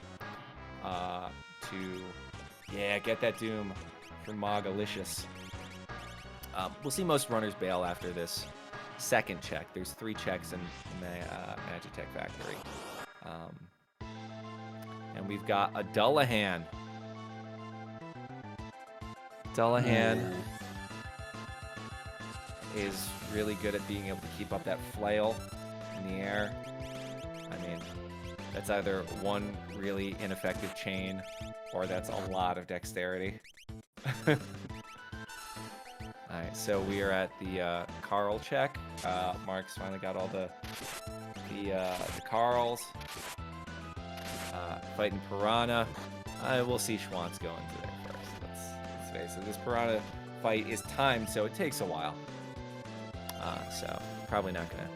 to get that Doom for Mogalicious. We'll see most runners bail after this second check. There's 3 checks in the Magitech Factory. And we've got a Dullahan. Dullahan is really good at being able to keep up that flail in the air. I mean, that's either one really ineffective chain or that's a lot of dexterity. Alright, so we are at the Carl check. Mark's finally got all the Carls. Fighting Piranha. We'll see Schwantz go into there first. Let's face it. This Piranha fight is timed, so it takes a while. So probably not gonna,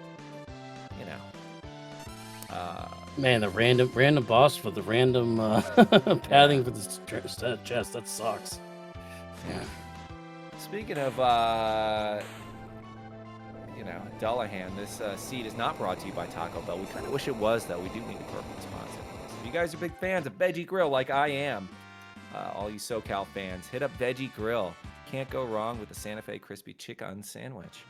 Man, the random boss for the random padding for this chest, that sucks. Yeah. Speaking of, Dullahan, this seed is not brought to you by Taco Bell. We kind of wish it was, though. We do need a corporate sponsor. If you guys are big fans of Veggie Grill like I am, all you SoCal fans, hit up Veggie Grill. Can't go wrong with the Santa Fe Crispy Chicken Sandwich.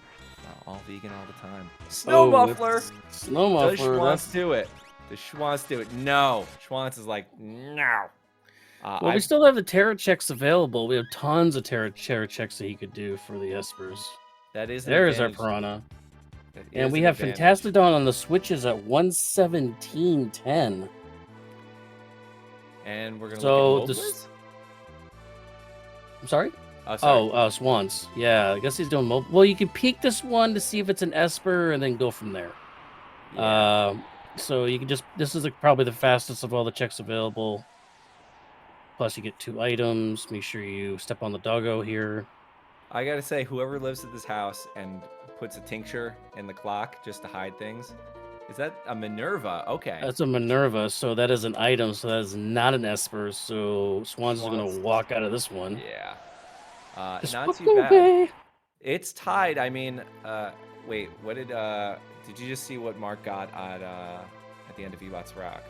All vegan all the time. Snow Muffler! Snow Muffler. Does Schwantz do it? Does Schwantz do it? No. Schwantz is like, no. Well, we still have the Terror checks available. We have tons of Terror checks that he could do for the Espers. That is There's our Piranha. And we have Fantastodon on the switches at 117.10. And we're going to look at Moblins? I'm sorry? Sorry. Swans. Yeah, I guess he's doing mobile. Well, you can peek this one to see if it's an Esper and then go from there. Yeah. So you can this is probably the fastest of all the checks available. Plus you get 2 items. Make sure you step on the doggo here. I gotta say, whoever lives at this house and puts a tincture in the clock just to hide things, is that a Minerva? Okay. That's a Minerva, so that is an item, so that is not an Esper, so Swans is going to walk out of this one. Yeah. Not too bad. It's tied. I mean, wait, what did you just see what Mark got at the end of Ebot's Rock?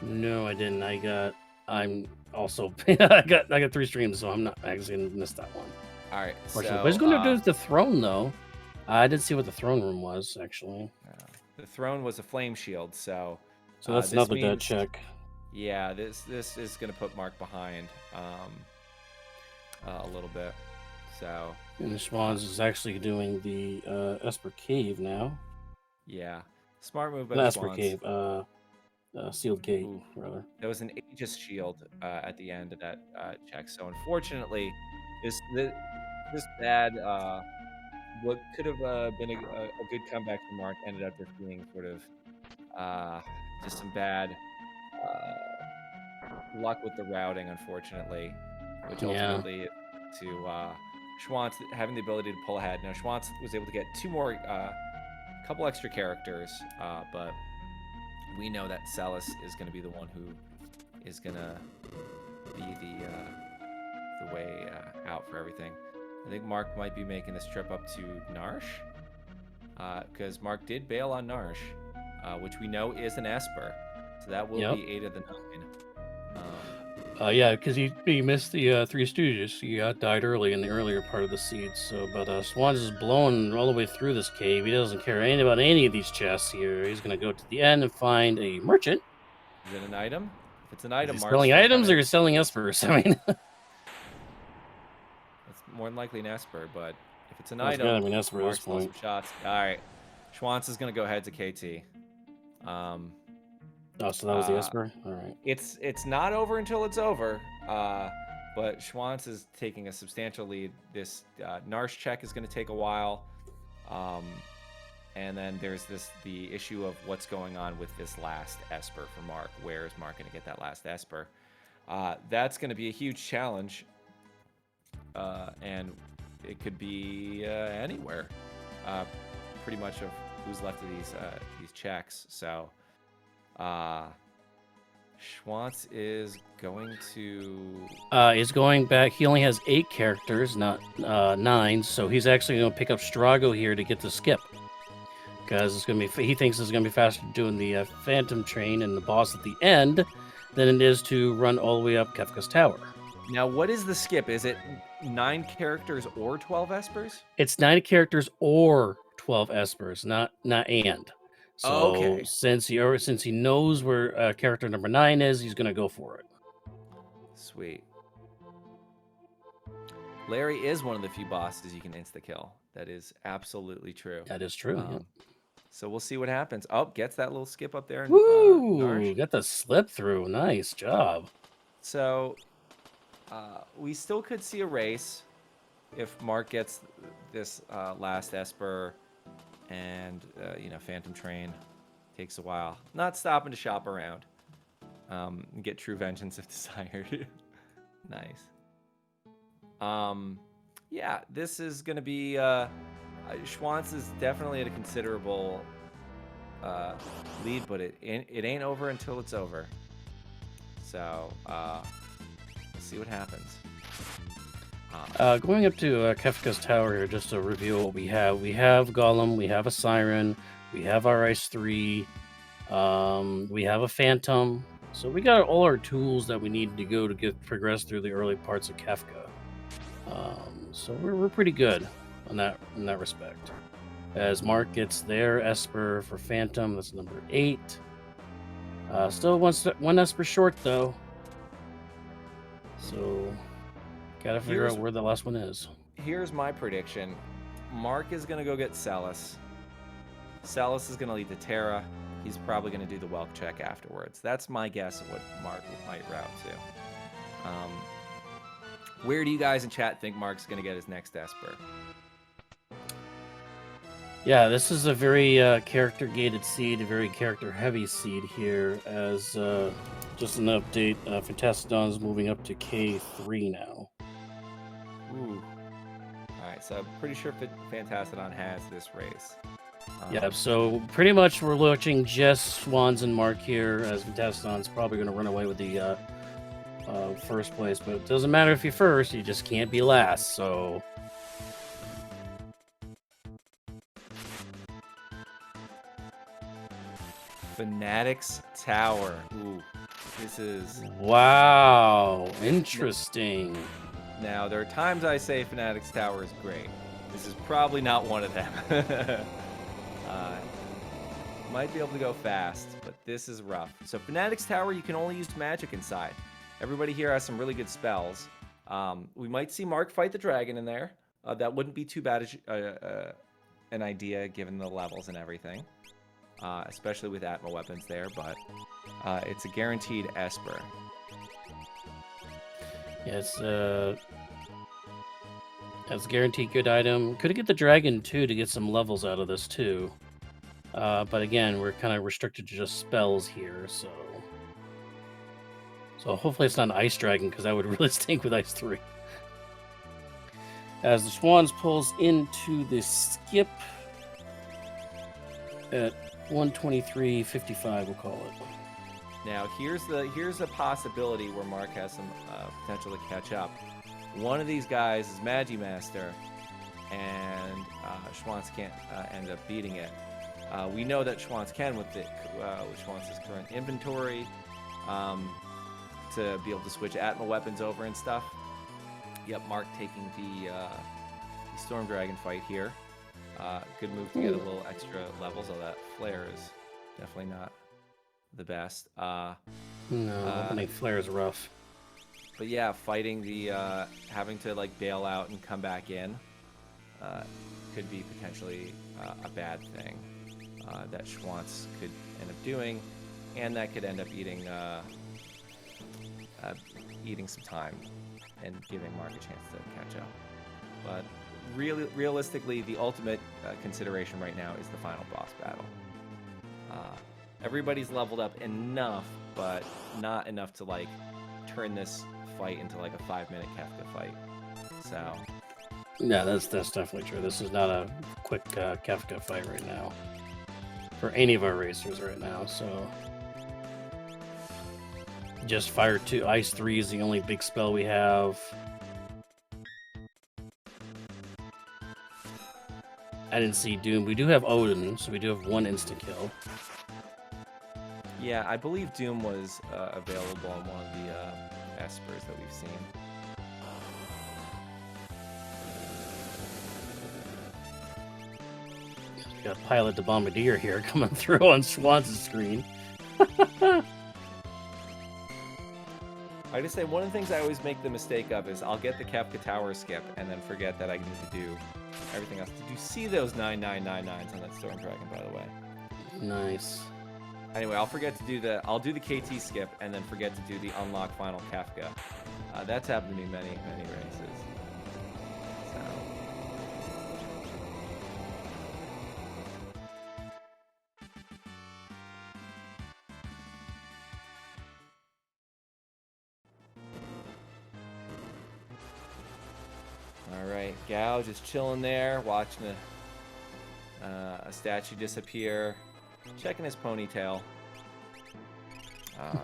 No, I didn't. I'm also I got 3 streams, so I'm not actually gonna miss that one. All right. But he's going to do the throne though. I did see what the throne room was actually. The throne was a flame shield, so that's another dead check. Yeah, this is gonna put Mark behind a little bit. So. And the Swans is actually doing the Esper Cave now. Yeah, smart move by the Swans. Esper Cave. Sealed Gate, rather. There was an Aegis shield at the end of that check. So unfortunately, this bad, what could have been a good comeback for Mark ended up just being sort of just some bad luck with the routing, unfortunately, which ultimately to Schwantz having the ability to pull ahead. Now Schwantz was able to get 2 more, couple extra characters, but we know that Celis is going to be the one who is going to be the way out for everything. I think Mark might be making this trip up to Narsh, because Mark did bail on Narsh, which we know is an Esper, so that will be 8 of the 9. Yeah, because he missed the 3 Stooges. He died early in the earlier part of the seed. So, but Swans is blowing all the way through this cave. He doesn't care about any of these chests here. He's going to go to the end and find a merchant. Is it an item? If it's an item, Mark's selling items or selling Espers? I mean, it's more than likely an Esper, but if it's an item, Esper at this point. Some shots. All right, Schwantz is going to go ahead to KT. So that was the Esper? All right. It's not over until it's over, but Schwantz is taking a substantial lead. This Narsh check is going to take a while, and then there's the issue of what's going on with this last Esper for Mark. Where is Mark going to get that last Esper? That's going to be a huge challenge, and it could be anywhere, pretty much of who's left of these checks. So. Schwantz is going to... he's going back. He only has 8 characters, not 9, so he's actually going to pick up Strago here to get the skip. because it's gonna be. He thinks it's gonna be faster doing the Phantom Train and the boss at the end than it is to run all the way up Kefka's Tower. Now, what is the skip? Is it 9 characters or 12 espers? It's 9 characters or 12 espers, not and. So Okay. since he knows where character number 9 is, he's gonna go for it. Sweet. Larry is one of the few bosses you can insta-kill. That is absolutely true. That is true. Yeah. So we'll see what happens. Oh, gets that little skip up there. Woo! Got the slip through. Nice job. So we still could see a race if Mark gets this last Esper and, Phantom Train. Takes a while. Not stopping to shop around. Get true vengeance if desired. Nice. Yeah, this is going to be... Schwantz is definitely at a considerable lead, but it ain't over until it's over. So, we'll see what happens. Going up to Kefka's Tower here, just to review what we have. We have Golem, we have a Siren, we have our Ice 3, we have a Phantom. So we got all our tools that we need to go to progress through the early parts of Kefka. So we're pretty good in that respect. As Mark gets their Esper for Phantom, that's number 8. Still one Esper short though. So gotta figure out where the last one is. Here's my prediction. Mark is gonna go get Celis. Celis is gonna lead to Terra. He's probably gonna do the Welk check afterwards. That's my guess of what Mark might route to. Where do you guys in chat think Mark's gonna get his next Esper? Yeah, this is a very character-gated seed, a very character-heavy seed here. As just an update, Fantastodon's moving up to K3 now. Ooh. All right, so I'm pretty sure Fantastodon has this race. Yeah, so pretty much we're watching just Swans and Mark here, as Fantastodon's probably going to run away with the first place. But it doesn't matter if you're first, you just can't be last, so... Fanatics Tower. Ooh, this is... Wow, interesting. Now, there are times I say Fanatics Tower is great. This is probably not one of them. Might be able to go fast, but this is rough. So Fanatics Tower, you can only use magic inside. Everybody here has some really good spells. We might see Mark fight the dragon in there. That wouldn't be too bad an idea given the levels and everything. Especially with Atma weapons there, but it's a guaranteed Esper. Yes, that's a guaranteed good item. Could get the dragon too to get some levels out of this too. But again, we're kind of restricted to just spells here, so hopefully it's not an Ice Dragon, because that would really stink with Ice 3. As the Swans pulls into the skip at 123.55, we'll call it. Now here's a possibility where Mark has some potential to catch up. One of these guys is Magimaster, and Schwantz can't end up beating it. We know that Schwantz can with Schwantz's current inventory to be able to switch Atma weapons over and stuff. Yep, Mark taking the Storm Dragon fight here. Good move to get a little extra levels, although that flare is definitely not the best. No, opening flare is rough. But yeah, fighting the having to like bail out and come back in could be potentially a bad thing that Schwantz could end up doing, and that could end up eating some time and giving Mark a chance to catch up. But realistically, the ultimate consideration right now is the final boss battle. Everybody's leveled up enough, but not enough to like turn this fight into like a 5-minute Kefka fight. So yeah, that's definitely true. This is not a quick Kefka fight right now for any of our racers right now. So just Fire 2, Ice 3 is the only big spell we have. I didn't see Doom. We do have Odin, so we do have one instant kill. Yeah, I believe Doom was available on one of the espers that we've seen. We got Pilot the Bombardier here coming through on Schwantz's screen. I just say one of the things I always make the mistake of is I'll get the Kefka Tower skip and then forget that I need to do everything else. Did you see those 9999s on that Storm Dragon, by the way? Nice. Anyway, I'll do the KT skip and then forget to do the unlock final Kefka. That's happened to me many races. So. All right, Gao just chilling there, watching a statue disappear, checking his ponytail.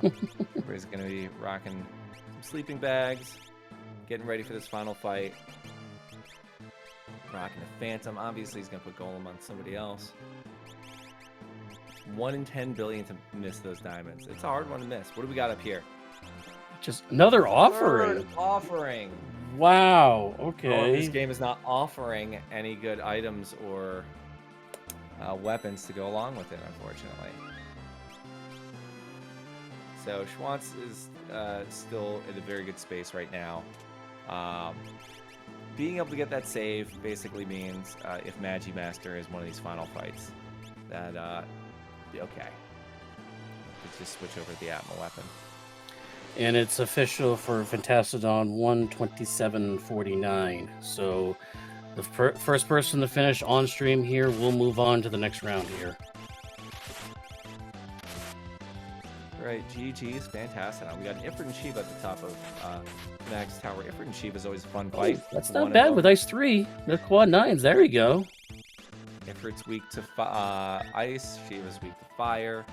Everybody's gonna be rocking some sleeping bags, getting ready for this final fight. Rocking a Phantom. Obviously, he's gonna put Golem on somebody else. 1 in 10 billion to miss those diamonds. It's a hard one to miss. What do we got up here? Just another offering. Third offering. Wow. Oh, Okay. this game is not offering any good items or weapons to go along with it, unfortunately. So Schwantz is still in a very good space right now. Being able to get that save basically means if Magi Master is one of these final fights, that okay, let's just switch over to the Atma weapon. And it's official for Fantastodon 127.49. So the first person to finish on stream here will move on to the next round here. Right, GG's fantastic. We got Ifrit and Shiva at the top of Fnatic's tower. Ifrit and Shiva is always a fun fight. That's not bad with Ice 3. They're quad 9s. There we go. Ifrit's weak to ice. Shiva's weak to fire.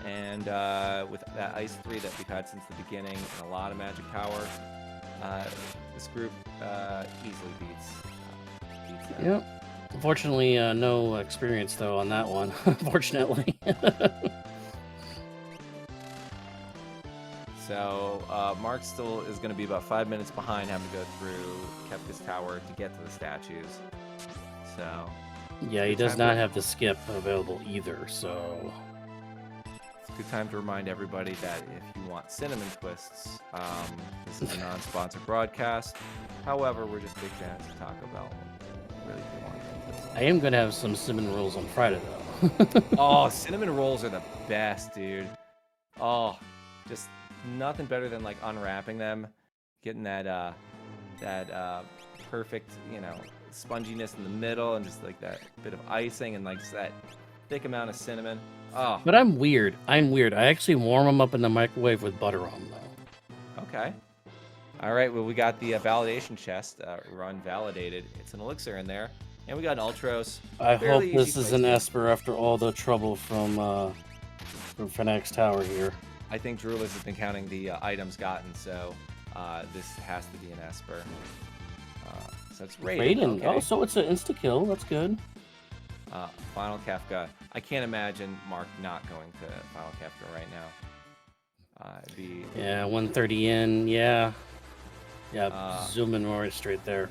And with that Ice 3 that we've had since the beginning and a lot of magic power, this group easily beats them. Yep. Unfortunately, no experience, though, on that one. Unfortunately. So Mark still is going to be about 5 minutes behind, having to go through Kefka's tower to get to the statues. So yeah, he does not have the skip available either, so... It's a good time to remind everybody that if you want cinnamon twists, this is a non-sponsored broadcast. However, we're just big fans of Taco Bell. Really do want to. I am going to have some cinnamon rolls on Friday, though. Oh, cinnamon rolls are the best, dude. Oh, just nothing better than like unwrapping them, getting that perfect, sponginess in the middle, and just like that bit of icing and like just that thick amount of cinnamon. Oh. But I'm weird. I actually warm them up in the microwave with butter on them, though. Okay. All right. Well, we got the validation chest run validated. It's an elixir in there, and we got an Ultros. I hope this is an Esper after all the trouble from Fnatic's tower here. I think Drulis has been counting the items gotten, so this has to be an Esper. So it's Raiden. Okay. Oh, so it's an insta-kill. That's good. Final Kefka. I can't imagine Mark not going to Final Kefka right now. Yeah, 130 in. Yeah. Yeah, zooming right straight there.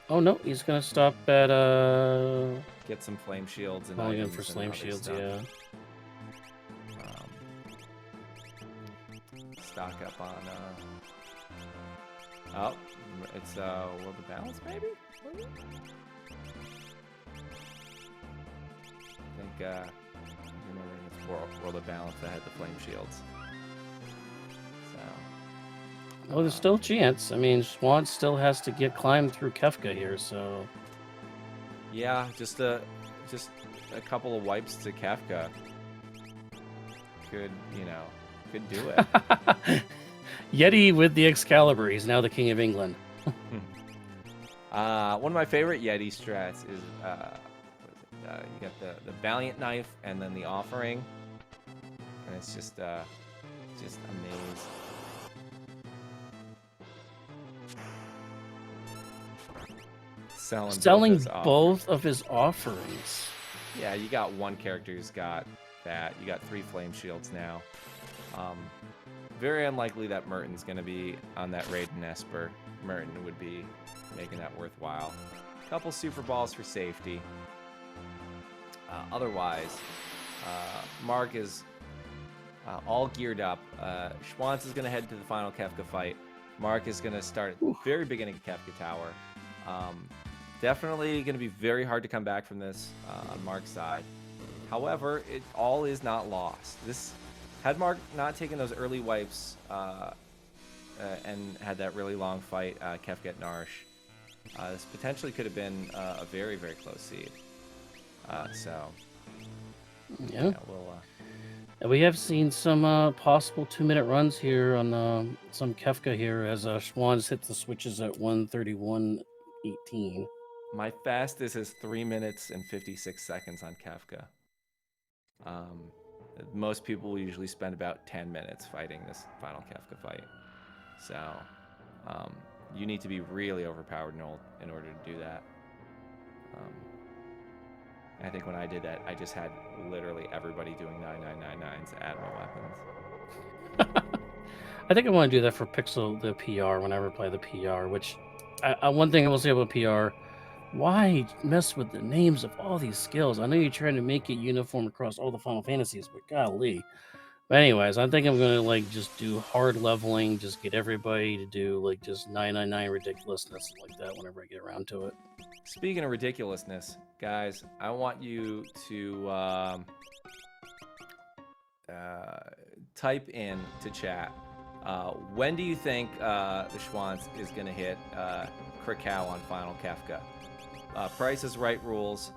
Oh, no, he's going to stop at... Get some flame shields and items for flame shields, stuff. yeah. Stock up on oh, it's World of Balance, maybe? I think remembering it's World of Balance that had the flame shields. So well, there's still a chance. I mean, Schwantz still has to climb through Kefka here, so yeah, just a couple of wipes to Kefka could do it. Yeti with the Excalibur. He's now the King of England. One of my favorite Yeti strats is you got the Valiant Knife and then the Offering, and it's just amazing. Selling both, both of his offerings. Yeah, you got one character who's got that. You got 3 flame shields now. Very unlikely that Merton's going to be on that raid in Esper. Merton would be making that worthwhile. Couple super balls for safety. Otherwise, Mark is all geared up. Schwantz is going to head to the final Kefka fight. Mark is going to start at the very beginning of Kefka Tower. Definitely going to be very hard to come back from this on Mark's side. However, it all is not lost. Had Mark not taken those early wipes and had that really long fight, Kefka at Narsh, this potentially could have been a very, very close seed. Yeah, we have seen some possible 2-minute runs here on some Kefka here as Schwantz hit the switches at 1:31:18. My fastest is 3 minutes and 56 seconds on Kefka. Most people will usually spend about 10 minutes fighting this final Kefka fight. So you need to be really overpowered in order to do that. I think when I did that, I just had literally everybody doing 9999s at my weapons. I think I want to do that for the PR whenever I play the PR, which one thing I will say about PR, why mess with the names of all these skills? I know you're trying to make it uniform across all the Final Fantasies, but golly. But anyways, I think I'm gonna just do hard leveling, just get everybody to do just 999 ridiculousness like that whenever I get around to it. Speaking of ridiculousness, guys, I want you to type in to chat. When do you think the Schwantz is gonna hit Krakow on Final Kefka? Price is Right rules.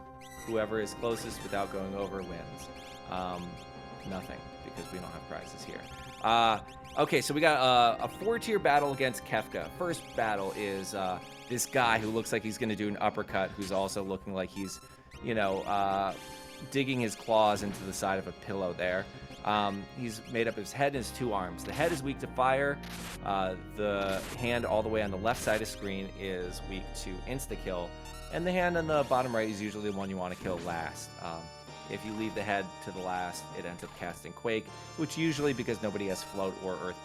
Whoever is closest without going over wins. Nothing, because we don't have prizes here. Okay, so we got a 4-tier battle against Kefka. First battle is this guy who looks like he's going to do an uppercut, who's also looking like he's, digging his claws into the side of a pillow there. He's made up of his head and his 2 arms. The head is weak to fire. The hand all the way on the left side of the screen is weak to insta-kill. And the hand on the bottom right is usually the one you want to kill last. If you leave the head to the last, it ends up casting Quake, which usually, because nobody has float or earth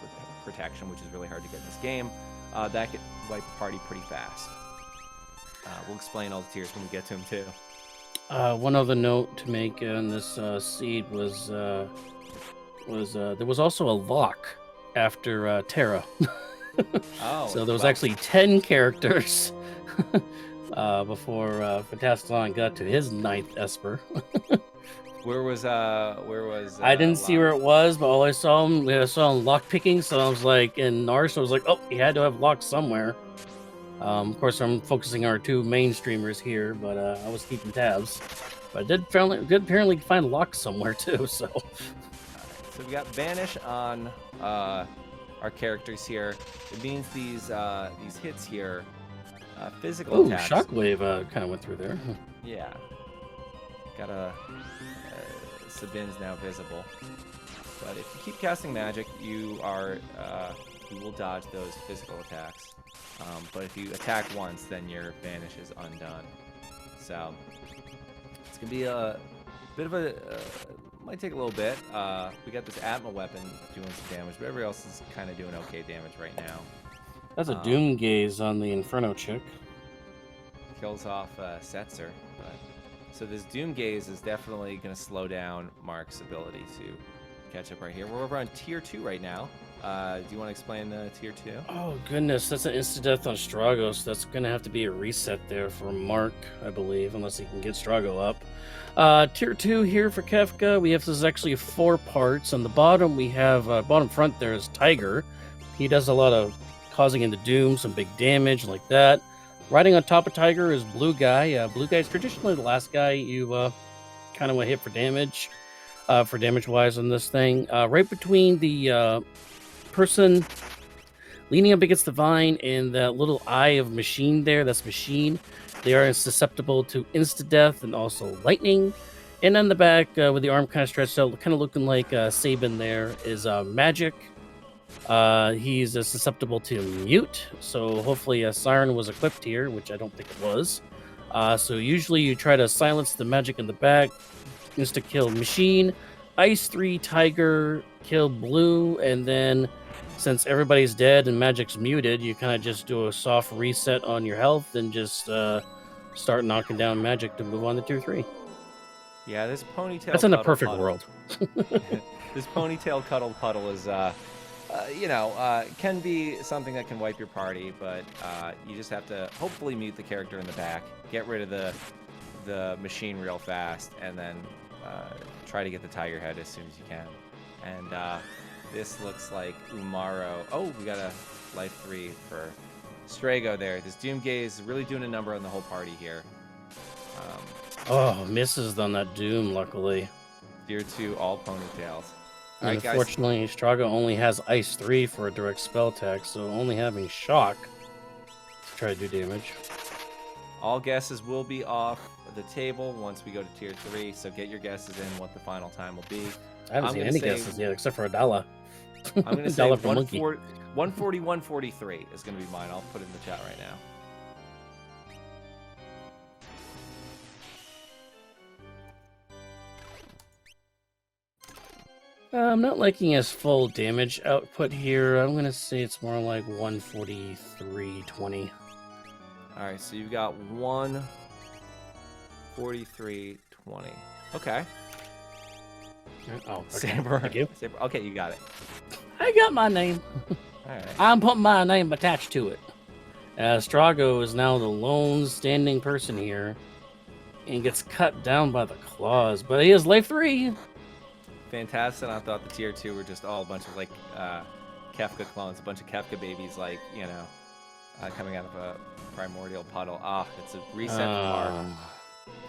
protection, which is really hard to get in this game, that could wipe the party pretty fast. We'll explain all the tiers when we get to them too. One other note to make on this seed was there was also a lock after Terra. So there was actually 10 characters before Fantastilon got to his 9th Esper. Where was I didn't see where it was, but all I saw him lock picking, so I was like, in Narsh, I was like, oh, he had to have locked somewhere. Of course, I'm focusing on our 2 main streamers here, but I was keeping tabs. But I did apparently find lock somewhere too, so. So we got Vanish on our characters here. It means these hits here, physical attacks. Shockwave kind of went through there. Yeah. Got Sabin's now visible. But if you keep casting magic, you will dodge those physical attacks. But if you attack once, then your Vanish is undone. So it's gonna be a bit of a might take a little bit. We got this Atma weapon doing some damage, but everybody else is kind of doing okay damage right now. That's a Doom Gaze on the Inferno chick. Kills off Setzer, but so this Doom Gaze is definitely going to slow down Mark's ability to catch up right here. We're over on tier 2 right now. Do you want to explain tier 2? Oh goodness, that's an insta-death on Strago, so that's going to have to be a reset there for Mark, I believe, unless he can get Strago up. Tier 2 here for Kefka. This is actually 4 parts. On the bottom, we have, bottom front there is Tiger. He does a lot of causing into Doom, some big damage like that. Riding on top of Tiger is Blue Guy. Blue Guy is traditionally the last guy you kind of want to hit for damage-wise on this thing. Right between the person leaning up against the vine and that little eye of Machine there, that's Machine. They are susceptible to insta-death and also lightning. And on the back, with the arm kind of stretched out, kind of looking like Sabin there, is Magic. He's susceptible to mute, so hopefully a siren was equipped here, which I don't think it was. So usually you try to silence the magic in the back, insta kill machine, ice 3 tiger, kill blue, and then since everybody's dead and magic's muted, you kind of just do a soft reset on your health and just start knocking down magic to move on to tier 3. Yeah, this ponytail. That's in a cuddle perfect puddle- world. This ponytail cuddle puddle is, can be something that can wipe your party, but you just have to hopefully mute the character in the back, get rid of the machine real fast, and then try to get the tiger head as soon as you can. And this looks like Umaro. Oh, we got a life 3 for Strago there. This Doomgaze is really doing a number on the whole party here. Oh, misses on that Doom, luckily. Tier 2, all ponytails. All And right, guys. unfortunately, Strago only has Ice 3 for a direct spell attack, so only having Shock to try to do damage. All guesses will be off the table once we go to tier 3, so get your guesses in what the final time will be. I haven't I'm seen gonna any say- guesses yet, except for Adala. I'm going to say Dollar per monkey. 140, 143 is going to be mine. I'll put it in the chat right now. I'm not liking his full damage output here. I'm going to say it's more like 143.20. All right, so you've got 143.20. Okay. Oh, okay. Saber. Thank you. Saber. Okay, you got it. I got my name. All right. I'm putting my name attached to it. Strago is now the lone standing person here and gets cut down by the claws, but he has life 3. Fantastic. I thought the tier 2 were just all a bunch of like Kefka clones, a bunch of Kefka babies, like, coming out of a primordial puddle. Ah, it's a reset bar.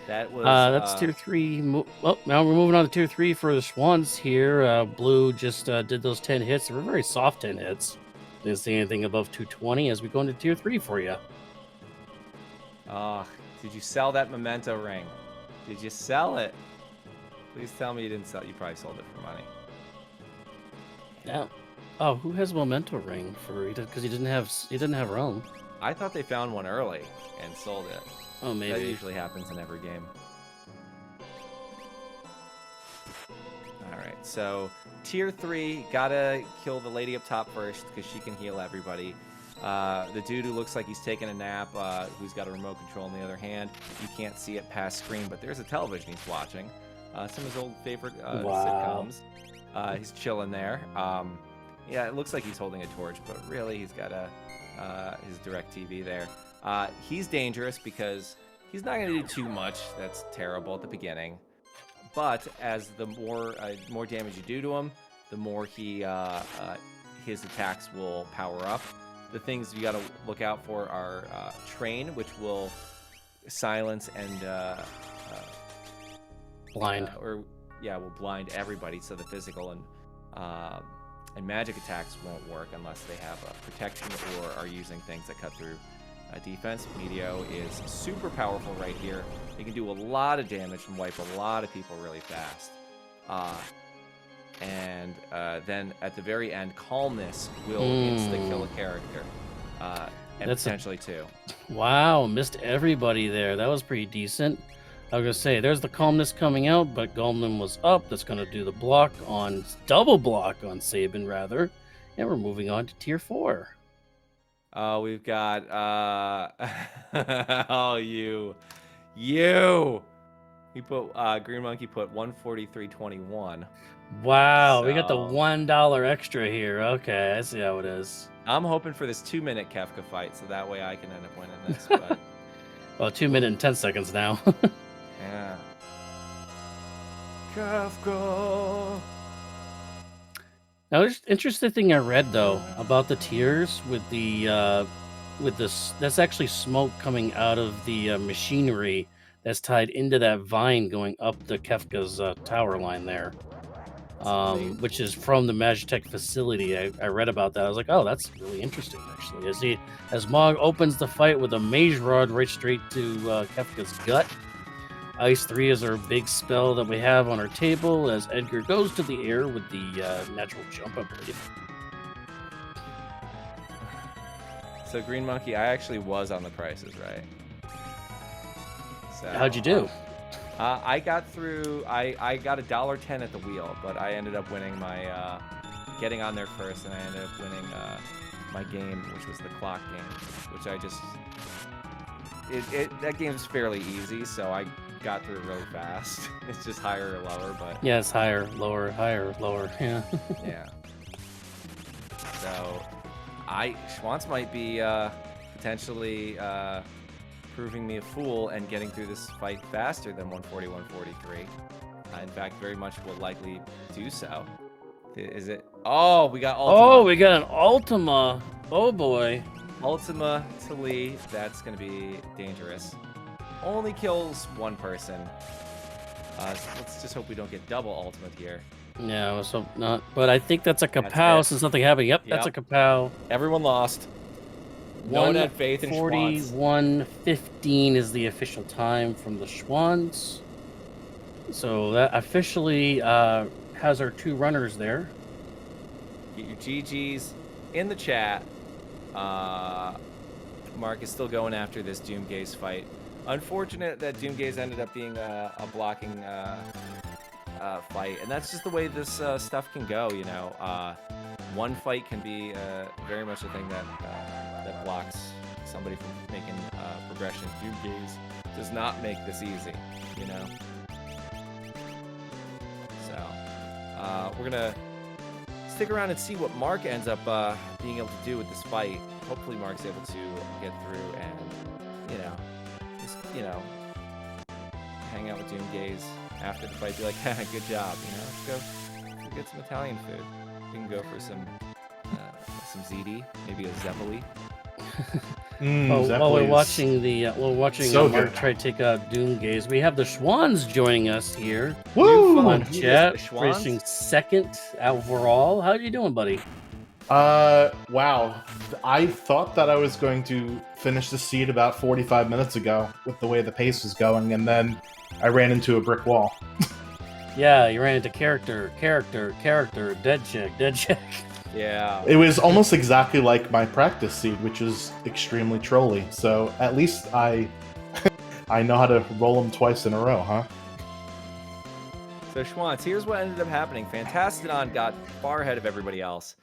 That was. That's tier 3. Well, now we're moving on to tier 3 for the Schwantz here. Blue just did those 10 hits. They were very soft 10 hits. Didn't see anything above 220 as we go into tier 3 for you. Did you sell that memento ring? Did you sell it? Please tell me you didn't sell it. You probably sold it for money. Yeah. Oh, who has memento ring for? Because he didn't have realm. I thought they found one early and sold it. Oh, That maybe. usually happens in every game. All right, so tier 3, gotta kill the lady up top first because she can heal everybody. The dude who looks like he's taking a nap, who's got a remote control in the other hand, you can't see it past screen, but there's a television he's watching. Some of his old favorite Wow. sitcoms. He's chilling there. Yeah, it looks like he's holding a torch, but really he's got his direct TV there. He's dangerous because he's not going to do too much that's terrible at the beginning. But as the more damage you do to him, the more his attacks will power up. The things you got to look out for are Train, which will silence and Blind. will blind everybody. So the physical and magic attacks won't work unless they have protection or are using things that cut through defense. Meteor is super powerful right here. It can do a lot of damage and wipe a lot of people really fast. And then at the very end, Calmness will insta-kill a character. And That's potentially two. Wow, missed everybody there. That was pretty decent. I was going to say, there's the Calmness coming out, but Golem was up. That's going to do the double block on Sabin, rather. And we're moving on to tier 4. We've got, you. He put, Green Monkey put 143.21. Wow, we got the So- $1 extra here. Okay, I see how it is. I'm hoping for this 2-minute Kefka fight, so that way I can end up winning this, but Well, 2 minutes and 10 seconds now. yeah. Kefka! Now, there's interesting thing I read though about the tiers with the with this. That's actually smoke coming out of the machinery that's tied into that vine going up the Kefka's tower line there, which is from the Magitech facility. I read about that. I was like, oh, that's really interesting actually. As Mog opens the fight with a mage rod right straight to Kefka's gut. Ice 3 is our big spell that we have on our table as Edgar goes to the air with the natural jump, I believe. So Green Monkey, I actually was on The Price is Right. So, How'd you do? I got through. I got $1.10 at the wheel, but I ended up winning my getting on there first, and I ended up winning my game, which was the clock game, which I just that game's fairly easy, so I got through it really fast. It's just higher or lower, but Yeah, it's higher, lower, higher, lower. Yeah. yeah. So Schwantz might be potentially proving me a fool and getting through this fight faster than 140, 143. In fact, very much will likely do so. Is it? Oh, we got Ultima. Oh, we got an Ultima. Oh boy. Ultima to Lee. That's going to be dangerous. Only kills one person. Let's just hope we don't get double ultimate here. Yeah, let's hope not. But I think that's a kapow since nothing happened. Yep, that's a kapow. Everyone lost. No one had faith in Schwantz. 41:15 is the official time from the Schwantz. So that officially has our 2 runners there. Get your GGs in the chat. Mark is still going after this Doomgaze fight. Unfortunate that Doomgaze ended up being a blocking fight, and that's just the way this stuff can go. You know, one fight can be very much a thing that that blocks somebody from making progression. Doomgaze does not make this easy. You know. So we're gonna stick around and see what Mark ends up being able to do with this fight. Hopefully Mark's able to get through and, just, hang out with Doomgaze after the fight. Be like, good job, let's go get some Italian food. We can go for some ziti, maybe a zeppoli. While we're watching Mark try to take out Doomgaze, we have the Schwantz joining us here. Woo! On chat, finishing second overall. How you doing, buddy? Wow. I thought that I was going to finish the seed about 45 minutes ago with the way the pace was going, and then I ran into a brick wall. Yeah, you ran into character, dead check. Yeah. It was almost exactly like my practice seed, which is extremely trolly. So at least I know how to roll them twice in a row, huh? So Schwantz, here's what ended up happening. Fantastodon got far ahead of everybody else.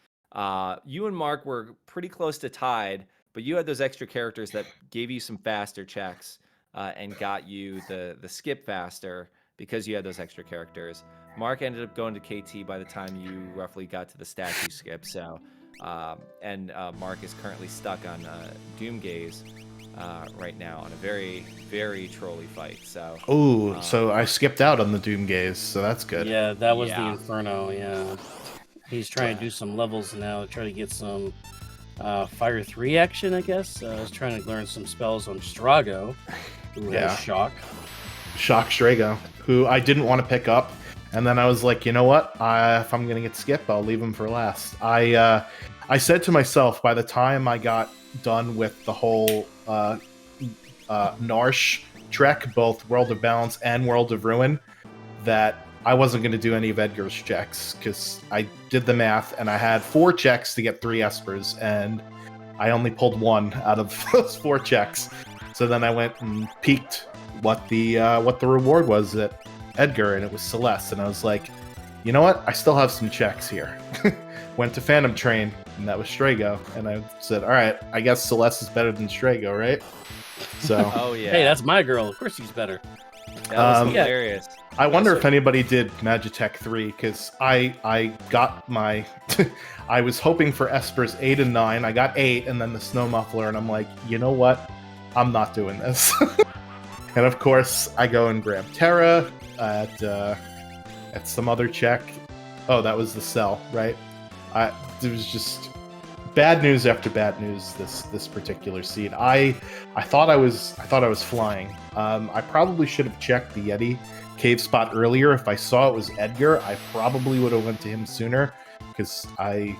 You and Mark were pretty close to tied, but you had those extra characters that gave you some faster checks and got you the skip faster because you had those extra characters. Mark ended up going to KT by the time you roughly got to the statue skip. So, Mark is currently stuck on Doomgaze right now on a very, very trolly fight. So, so I skipped out on the Doomgaze, so that's good. Yeah, that was the Inferno. Yeah, he's trying to do some levels now to try to get some Fire 3 action, I guess. He's trying to learn some spells on Strago, who has Shock Strago, who I didn't want to pick up. And then I was like, you know what? If I'm going to get skip, I'll leave him for last. I said to myself, by the time I got done with the whole Narsh trek, both World of Balance and World of Ruin, that I wasn't going to do any of Edgar's checks, because I did the math, and I had 4 checks to get 3 Espers, and I only pulled 1 out of those 4 checks. So then I went and peeked what the reward was at Edgar, and it was Celeste, and I was like, you know what? I still have some checks here. Went to Phantom Train, and that was Strago, and I said, all right, I guess Celeste is better than Strago, right? So, oh yeah, hey, that's my girl. Of course, she's better. That was hilarious. I wonder if anybody did Magitech 3, because I got my... I was hoping for Esper's 8 and 9. I got 8, and then the Snow Muffler, and I'm like, you know what? I'm not doing this. And of course, I go and grab Terra at some other check. Oh, that was the cell, right? It was just bad news after bad news this particular seed. I thought I was flying. I probably should have checked the Yeti cave spot earlier. If I saw it was Edgar, I probably would have went to him sooner, because I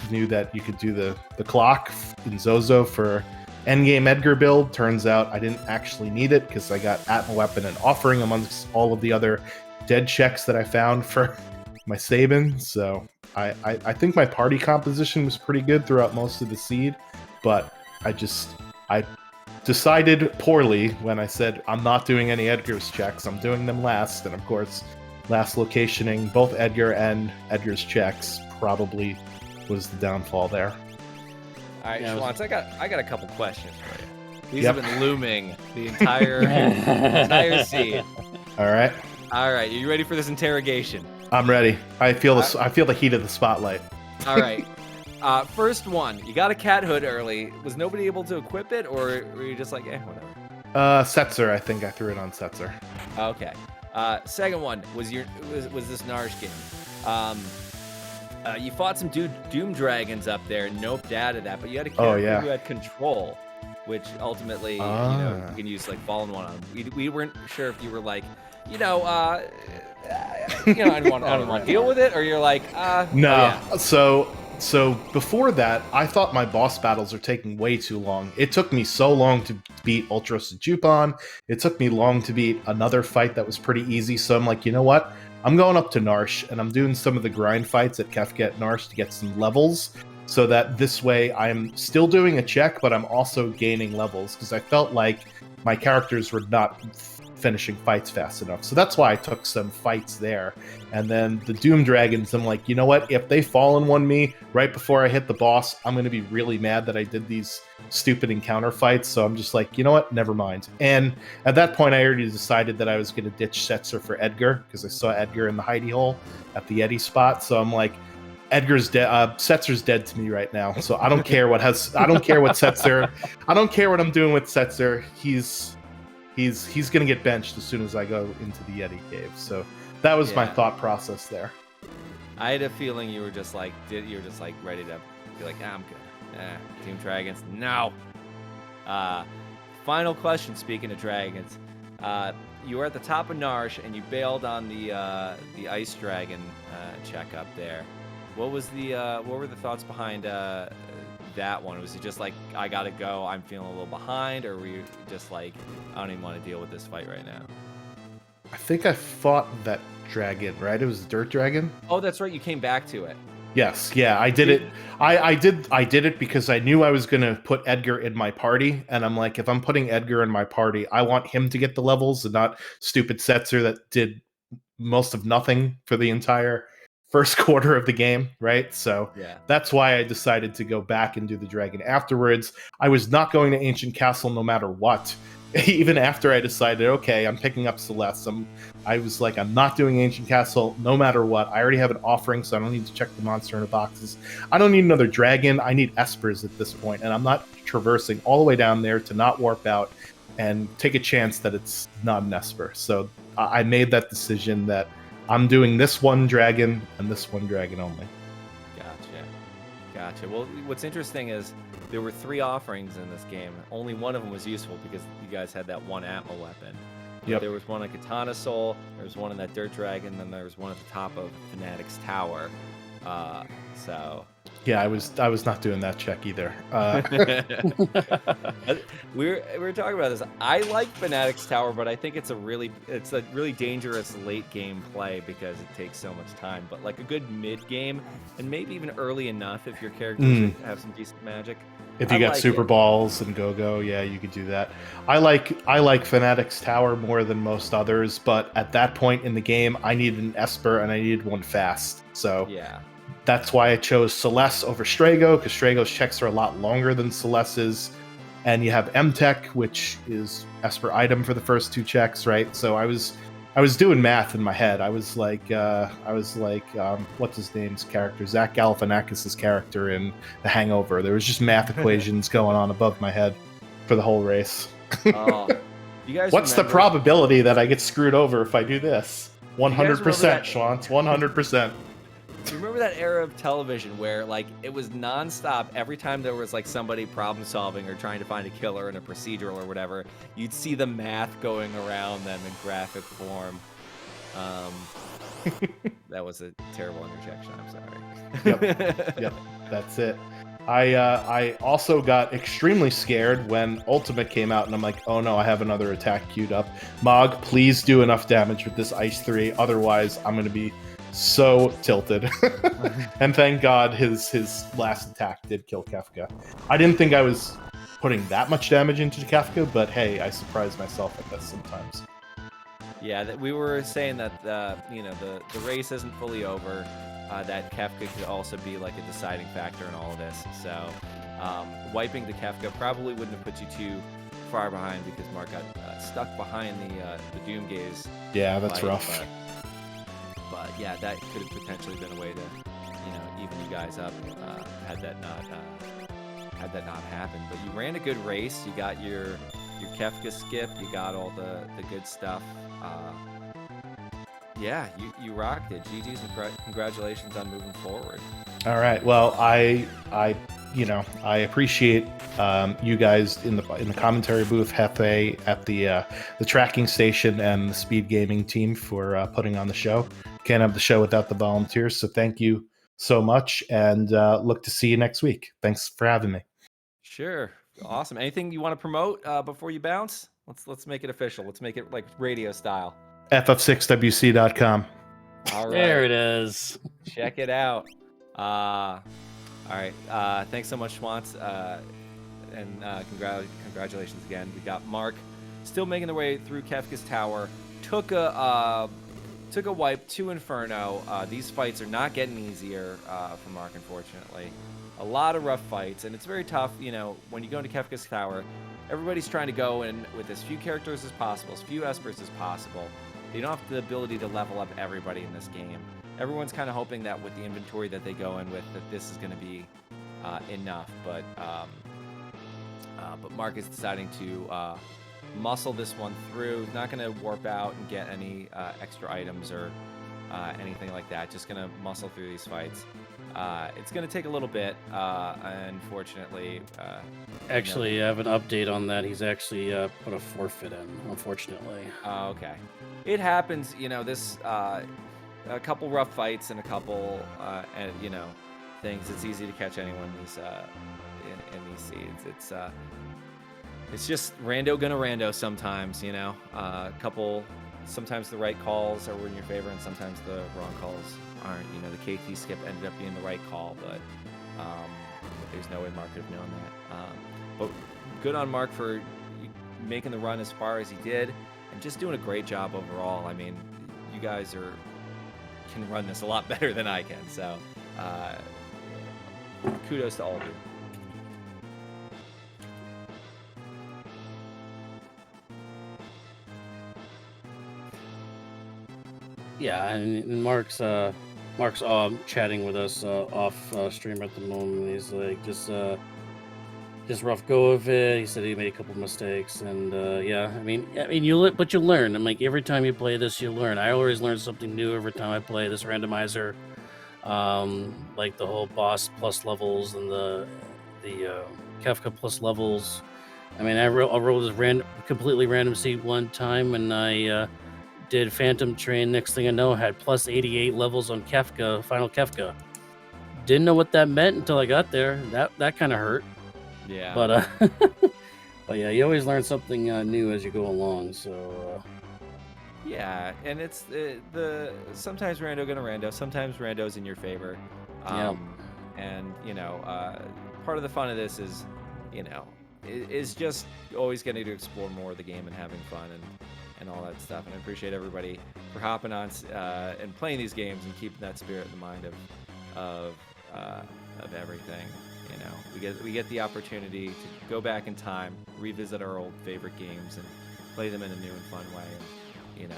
knew that you could do the clock in Zozo for endgame Edgar build. Turns out I didn't actually need it, because I got Atma Weapon and Offering amongst all of the other dead checks that I found for my Sabin. So I think my party composition was pretty good throughout most of the seed, but I decided poorly when I said I'm not doing any Edgar's checks. I'm doing them last, and of course, last locationing both Edgar and Edgar's checks probably was the downfall there. All right, Schwantz, I got a couple questions for you. These Yep. have been looming the entire scene. All right, Are you ready for this interrogation? I'm ready. I feel the heat of the spotlight. All right. First one, you got a cat hood early. Was nobody able to equip it, or were you just like, whatever? Setzer, I think I threw it on Setzer. Okay. Second one was this Narsh game. You fought some Doom Dragons up there. Nope, added that, but you had a character who had control, which ultimately you can use like fallen one on. We weren't sure if you were like, I don't want to deal with it, or you're like, no. So before that, I thought my boss battles are taking way too long. It took me so long to beat Ultra Sejupon. It took me long to beat another fight that was pretty easy. So I'm like, you know what? I'm going up to Narsh, and I'm doing some of the grind fights at Kefka at Narsh to get some levels, so that this way I'm still doing a check, but I'm also gaining levels, because I felt like my characters were not finishing fights fast enough. So that's why I took some fights there. And then the Doom Dragons, I'm like, you know what? If they fall in one me right before I hit the boss, I'm going to be really mad that I did these stupid encounter fights. So I'm just like, you know what? Never mind. And at that point, I already decided that I was going to ditch Setzer for Edgar, because I saw Edgar in the hidey hole at the Yeti spot. So I'm like, Edgar's dead. Setzer's dead to me right now. So I don't care what Setzer. I don't care what I'm doing with Setzer. He's gonna get benched as soon as I go into the Yeti cave. So that was my thought process there. I had a feeling you were just like ready to be like, I'm good. Team Dragons, no. Final question. Speaking of dragons, you were at the top of Narsh and you bailed on the ice dragon check up there. What were the thoughts behind that one? Was it just like, I gotta go, I'm feeling a little behind, or were you just like, I don't even want to deal with this fight right now? I think I fought that dragon, right? It was the dirt dragon. Oh, that's right, you came back to it. Yes, yeah, I did it. I did it because I knew I was gonna put Edgar in my party, and I'm like, if I'm putting Edgar in my party, I want him to get the levels and not stupid Setzer that did most of nothing for the entire first quarter of the game, right? So that's why I decided to go back and do the dragon afterwards. I was not going to Ancient Castle no matter what. Even after I decided, okay, I'm picking up Celeste, I was like, I'm not doing Ancient Castle no matter what. I already have an offering, so I don't need to check the monster in the boxes. I don't need another dragon. I need Espers at this point, and I'm not traversing all the way down there to not warp out and take a chance that it's not an Esper. So I made that decision that I'm doing this one dragon and this one dragon only. Gotcha. Well, what's interesting is there were 3 offerings in this game. Only one of them was useful because you guys had that one Atma weapon. Yep. There was one at Katana Soul, there was one in that Dirt Dragon, then there was one at the top of Fanatic's Tower. Yeah, I was not doing that check either. We were talking about this. I like Fanatic's Tower, but I think it's a really dangerous late game play because it takes so much time. But like a good mid game, and maybe even early enough if your characters have some decent magic. If you got like Super Balls and Go-Go, yeah, you could do that. I like Fanatic's Tower more than most others, but at that point in the game, I needed an Esper and I needed one fast. So yeah. That's why I chose Celeste over Strago, because Strago's checks are a lot longer than Celeste's. And you have M-Tech, which is Esper item for the first 2 checks, right? So I was doing math in my head. I was like, what's his name's character? Zach Galifianakis' character in The Hangover. There was just math equations going on above my head for the whole race. Oh, you guys what's the probability that I get screwed over if I do this? 100%, Schwantz, 100%. Do you remember that era of television where like it was nonstop? Every time there was like somebody problem solving or trying to find a killer in a procedural or whatever, you'd see the math going around them in graphic form. That was a terrible interjection. I'm sorry. Yep, that's it. I also got extremely scared when Ultimate came out, and I'm like, oh no, I have another attack queued up. Mog, please do enough damage with this Ice 3, otherwise I'm going to be so tilted. And thank God his last attack did kill Kefka. I didn't think I was putting that much damage into Kefka, but hey, I surprise myself at this sometimes. Yeah, that we were saying that the race isn't fully over. That Kefka could also be like a deciding factor in all of this. So wiping the Kefka probably wouldn't have put you too far behind because Mark got stuck behind the Doomgaze. Yeah, that's fight, rough. But yeah, that could have potentially been a way to even you guys up had that not happened. But you ran a good race. You got your Kefka skip. You got all the good stuff. Yeah, you rocked it. GG's and congratulations on moving forward. All right. Well, I appreciate you guys in the commentary booth, Hefe at the tracking station, and the Speed Gaming team for putting on the show. Can't have the show without the volunteers, so thank you so much, and look to see you next week. Thanks for having me. Sure. Awesome. Anything you want to promote before you bounce? Let's make it official. Let's make it like radio style. ff6wc.com. All right. There it is. Check it out. All right. Thanks so much, Schwantz. And congratulations again. We got Mark still making their way through Kefka's Tower. Took a wipe to Inferno. These fights are not getting easier for Mark, unfortunately. A lot of rough fights, and it's very tough. When you go into Kefka's Tower, everybody's trying to go in with as few characters as possible, as few espers as possible. You don't have the ability to level up everybody in this game. Everyone's kind of hoping that with the inventory that they go in with, that this is going to be enough. But Mark is deciding to muscle this one through. He's not going to warp out and get any extra items or anything like that. Just going to muscle through these fights. It's going to take a little bit, unfortunately. Actually, I have an update on that. He's actually put a forfeit in, unfortunately. Oh, okay. It happens, this a couple rough fights and a couple things. It's easy to catch anyone in these seeds. It's just rando gonna rando sometimes, sometimes the right calls are in your favor and sometimes the wrong calls aren't. The KT skip ended up being the right call, but there's no way Mark could have known that. But good on Mark for making the run as far as he did and just doing a great job overall. I mean, you guys can run this a lot better than I can, so kudos to all of you. Yeah, and Mark's chatting with us off stream at the moment. He's like, just rough go of it. He said he made a couple mistakes, and yeah, I mean, you learn. I'm like, every time you play this, you learn. I always learn something new every time I play this randomizer. Like the whole boss plus levels and the Kefka plus levels. I mean, I rolled this completely random seed one time, and I did Phantom Train. Next thing I know, I had plus 88 levels on Kefka, Final Kefka. Didn't know what that meant until I got there. That kind of hurt. Yeah. But but yeah, you always learn something new as you go along. So yeah, and it's sometimes rando gonna rando, sometimes rando's in your favor. And part of the fun of this is is just always getting to explore more of the game and having fun and all that stuff. And I appreciate everybody for hopping on and playing these games and keeping that spirit in the mind of everything. We get the opportunity to go back in time, revisit our old favorite games, and play them in a new and fun way. And,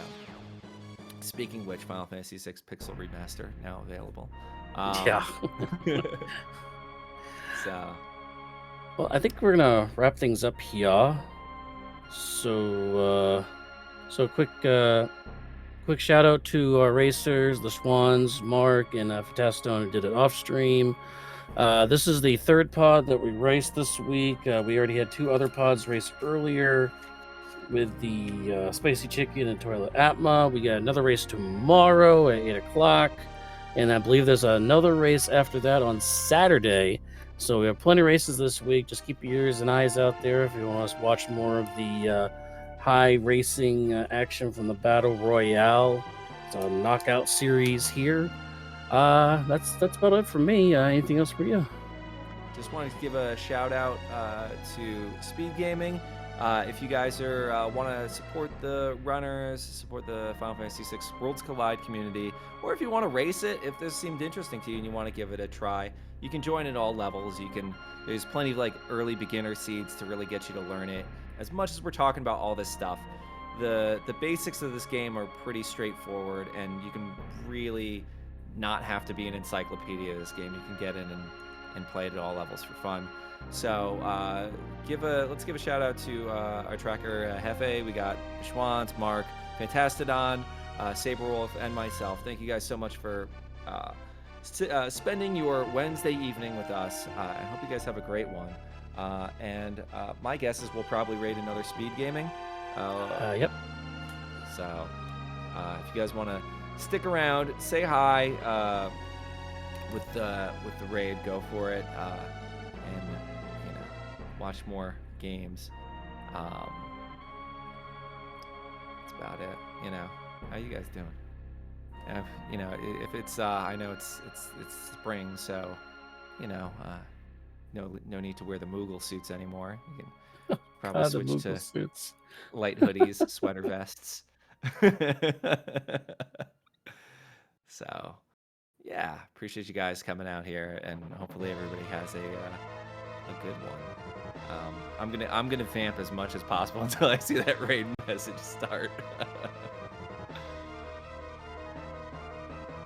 speaking of which, Final Fantasy VI Pixel Remaster now available. yeah. So. Well, I think we're gonna wrap things up here. So quick shout out to our racers, the Swans, Mark and Fatastone, who did it off stream. This is the third pod that we raced this week. We already had two other pods race earlier with the Spicy Chicken and Toilet Atma. We got another race tomorrow at 8 o'clock. And I believe there's another race after that on Saturday. So we have plenty of races this week. Just keep your ears and eyes out there if you want to watch more of the high racing action from the Battle Royale. It's a knockout series here. That's about it for me. Anything else for you? just wanted to give a shout out to Speed Gaming. If you guys want to support the runners, support the Final Fantasy VI Worlds Collide community, or if you want to race it, if this seemed interesting to you and you want to give it a try, you can join at all levels. There's plenty of like early beginner seeds to really get you to learn it. As much as we're talking about all this stuff, the basics of this game are pretty straightforward, and you can really not have to be an encyclopedia of this game. You can get in and play it at all levels for fun. So let's give a shout out to our tracker Hefe. We got TheShwantz, Mark, Fantastodon, Saberwolf, and myself. Thank you guys so much for spending your Wednesday evening with us. I hope you guys have a great one. And my guess is we'll probably raid another Speed Gaming. Yep. So if you guys want to stick around, say hi with the raid, go for it, and watch more games. That's about it. How you guys doing? If it's I know it's spring, so no need to wear the Moogle suits anymore. You can probably switch to suits. Light hoodies, sweater vests. So yeah, appreciate you guys coming out here, and hopefully everybody has a good one. I'm gonna vamp as much as possible until I see that raid message start.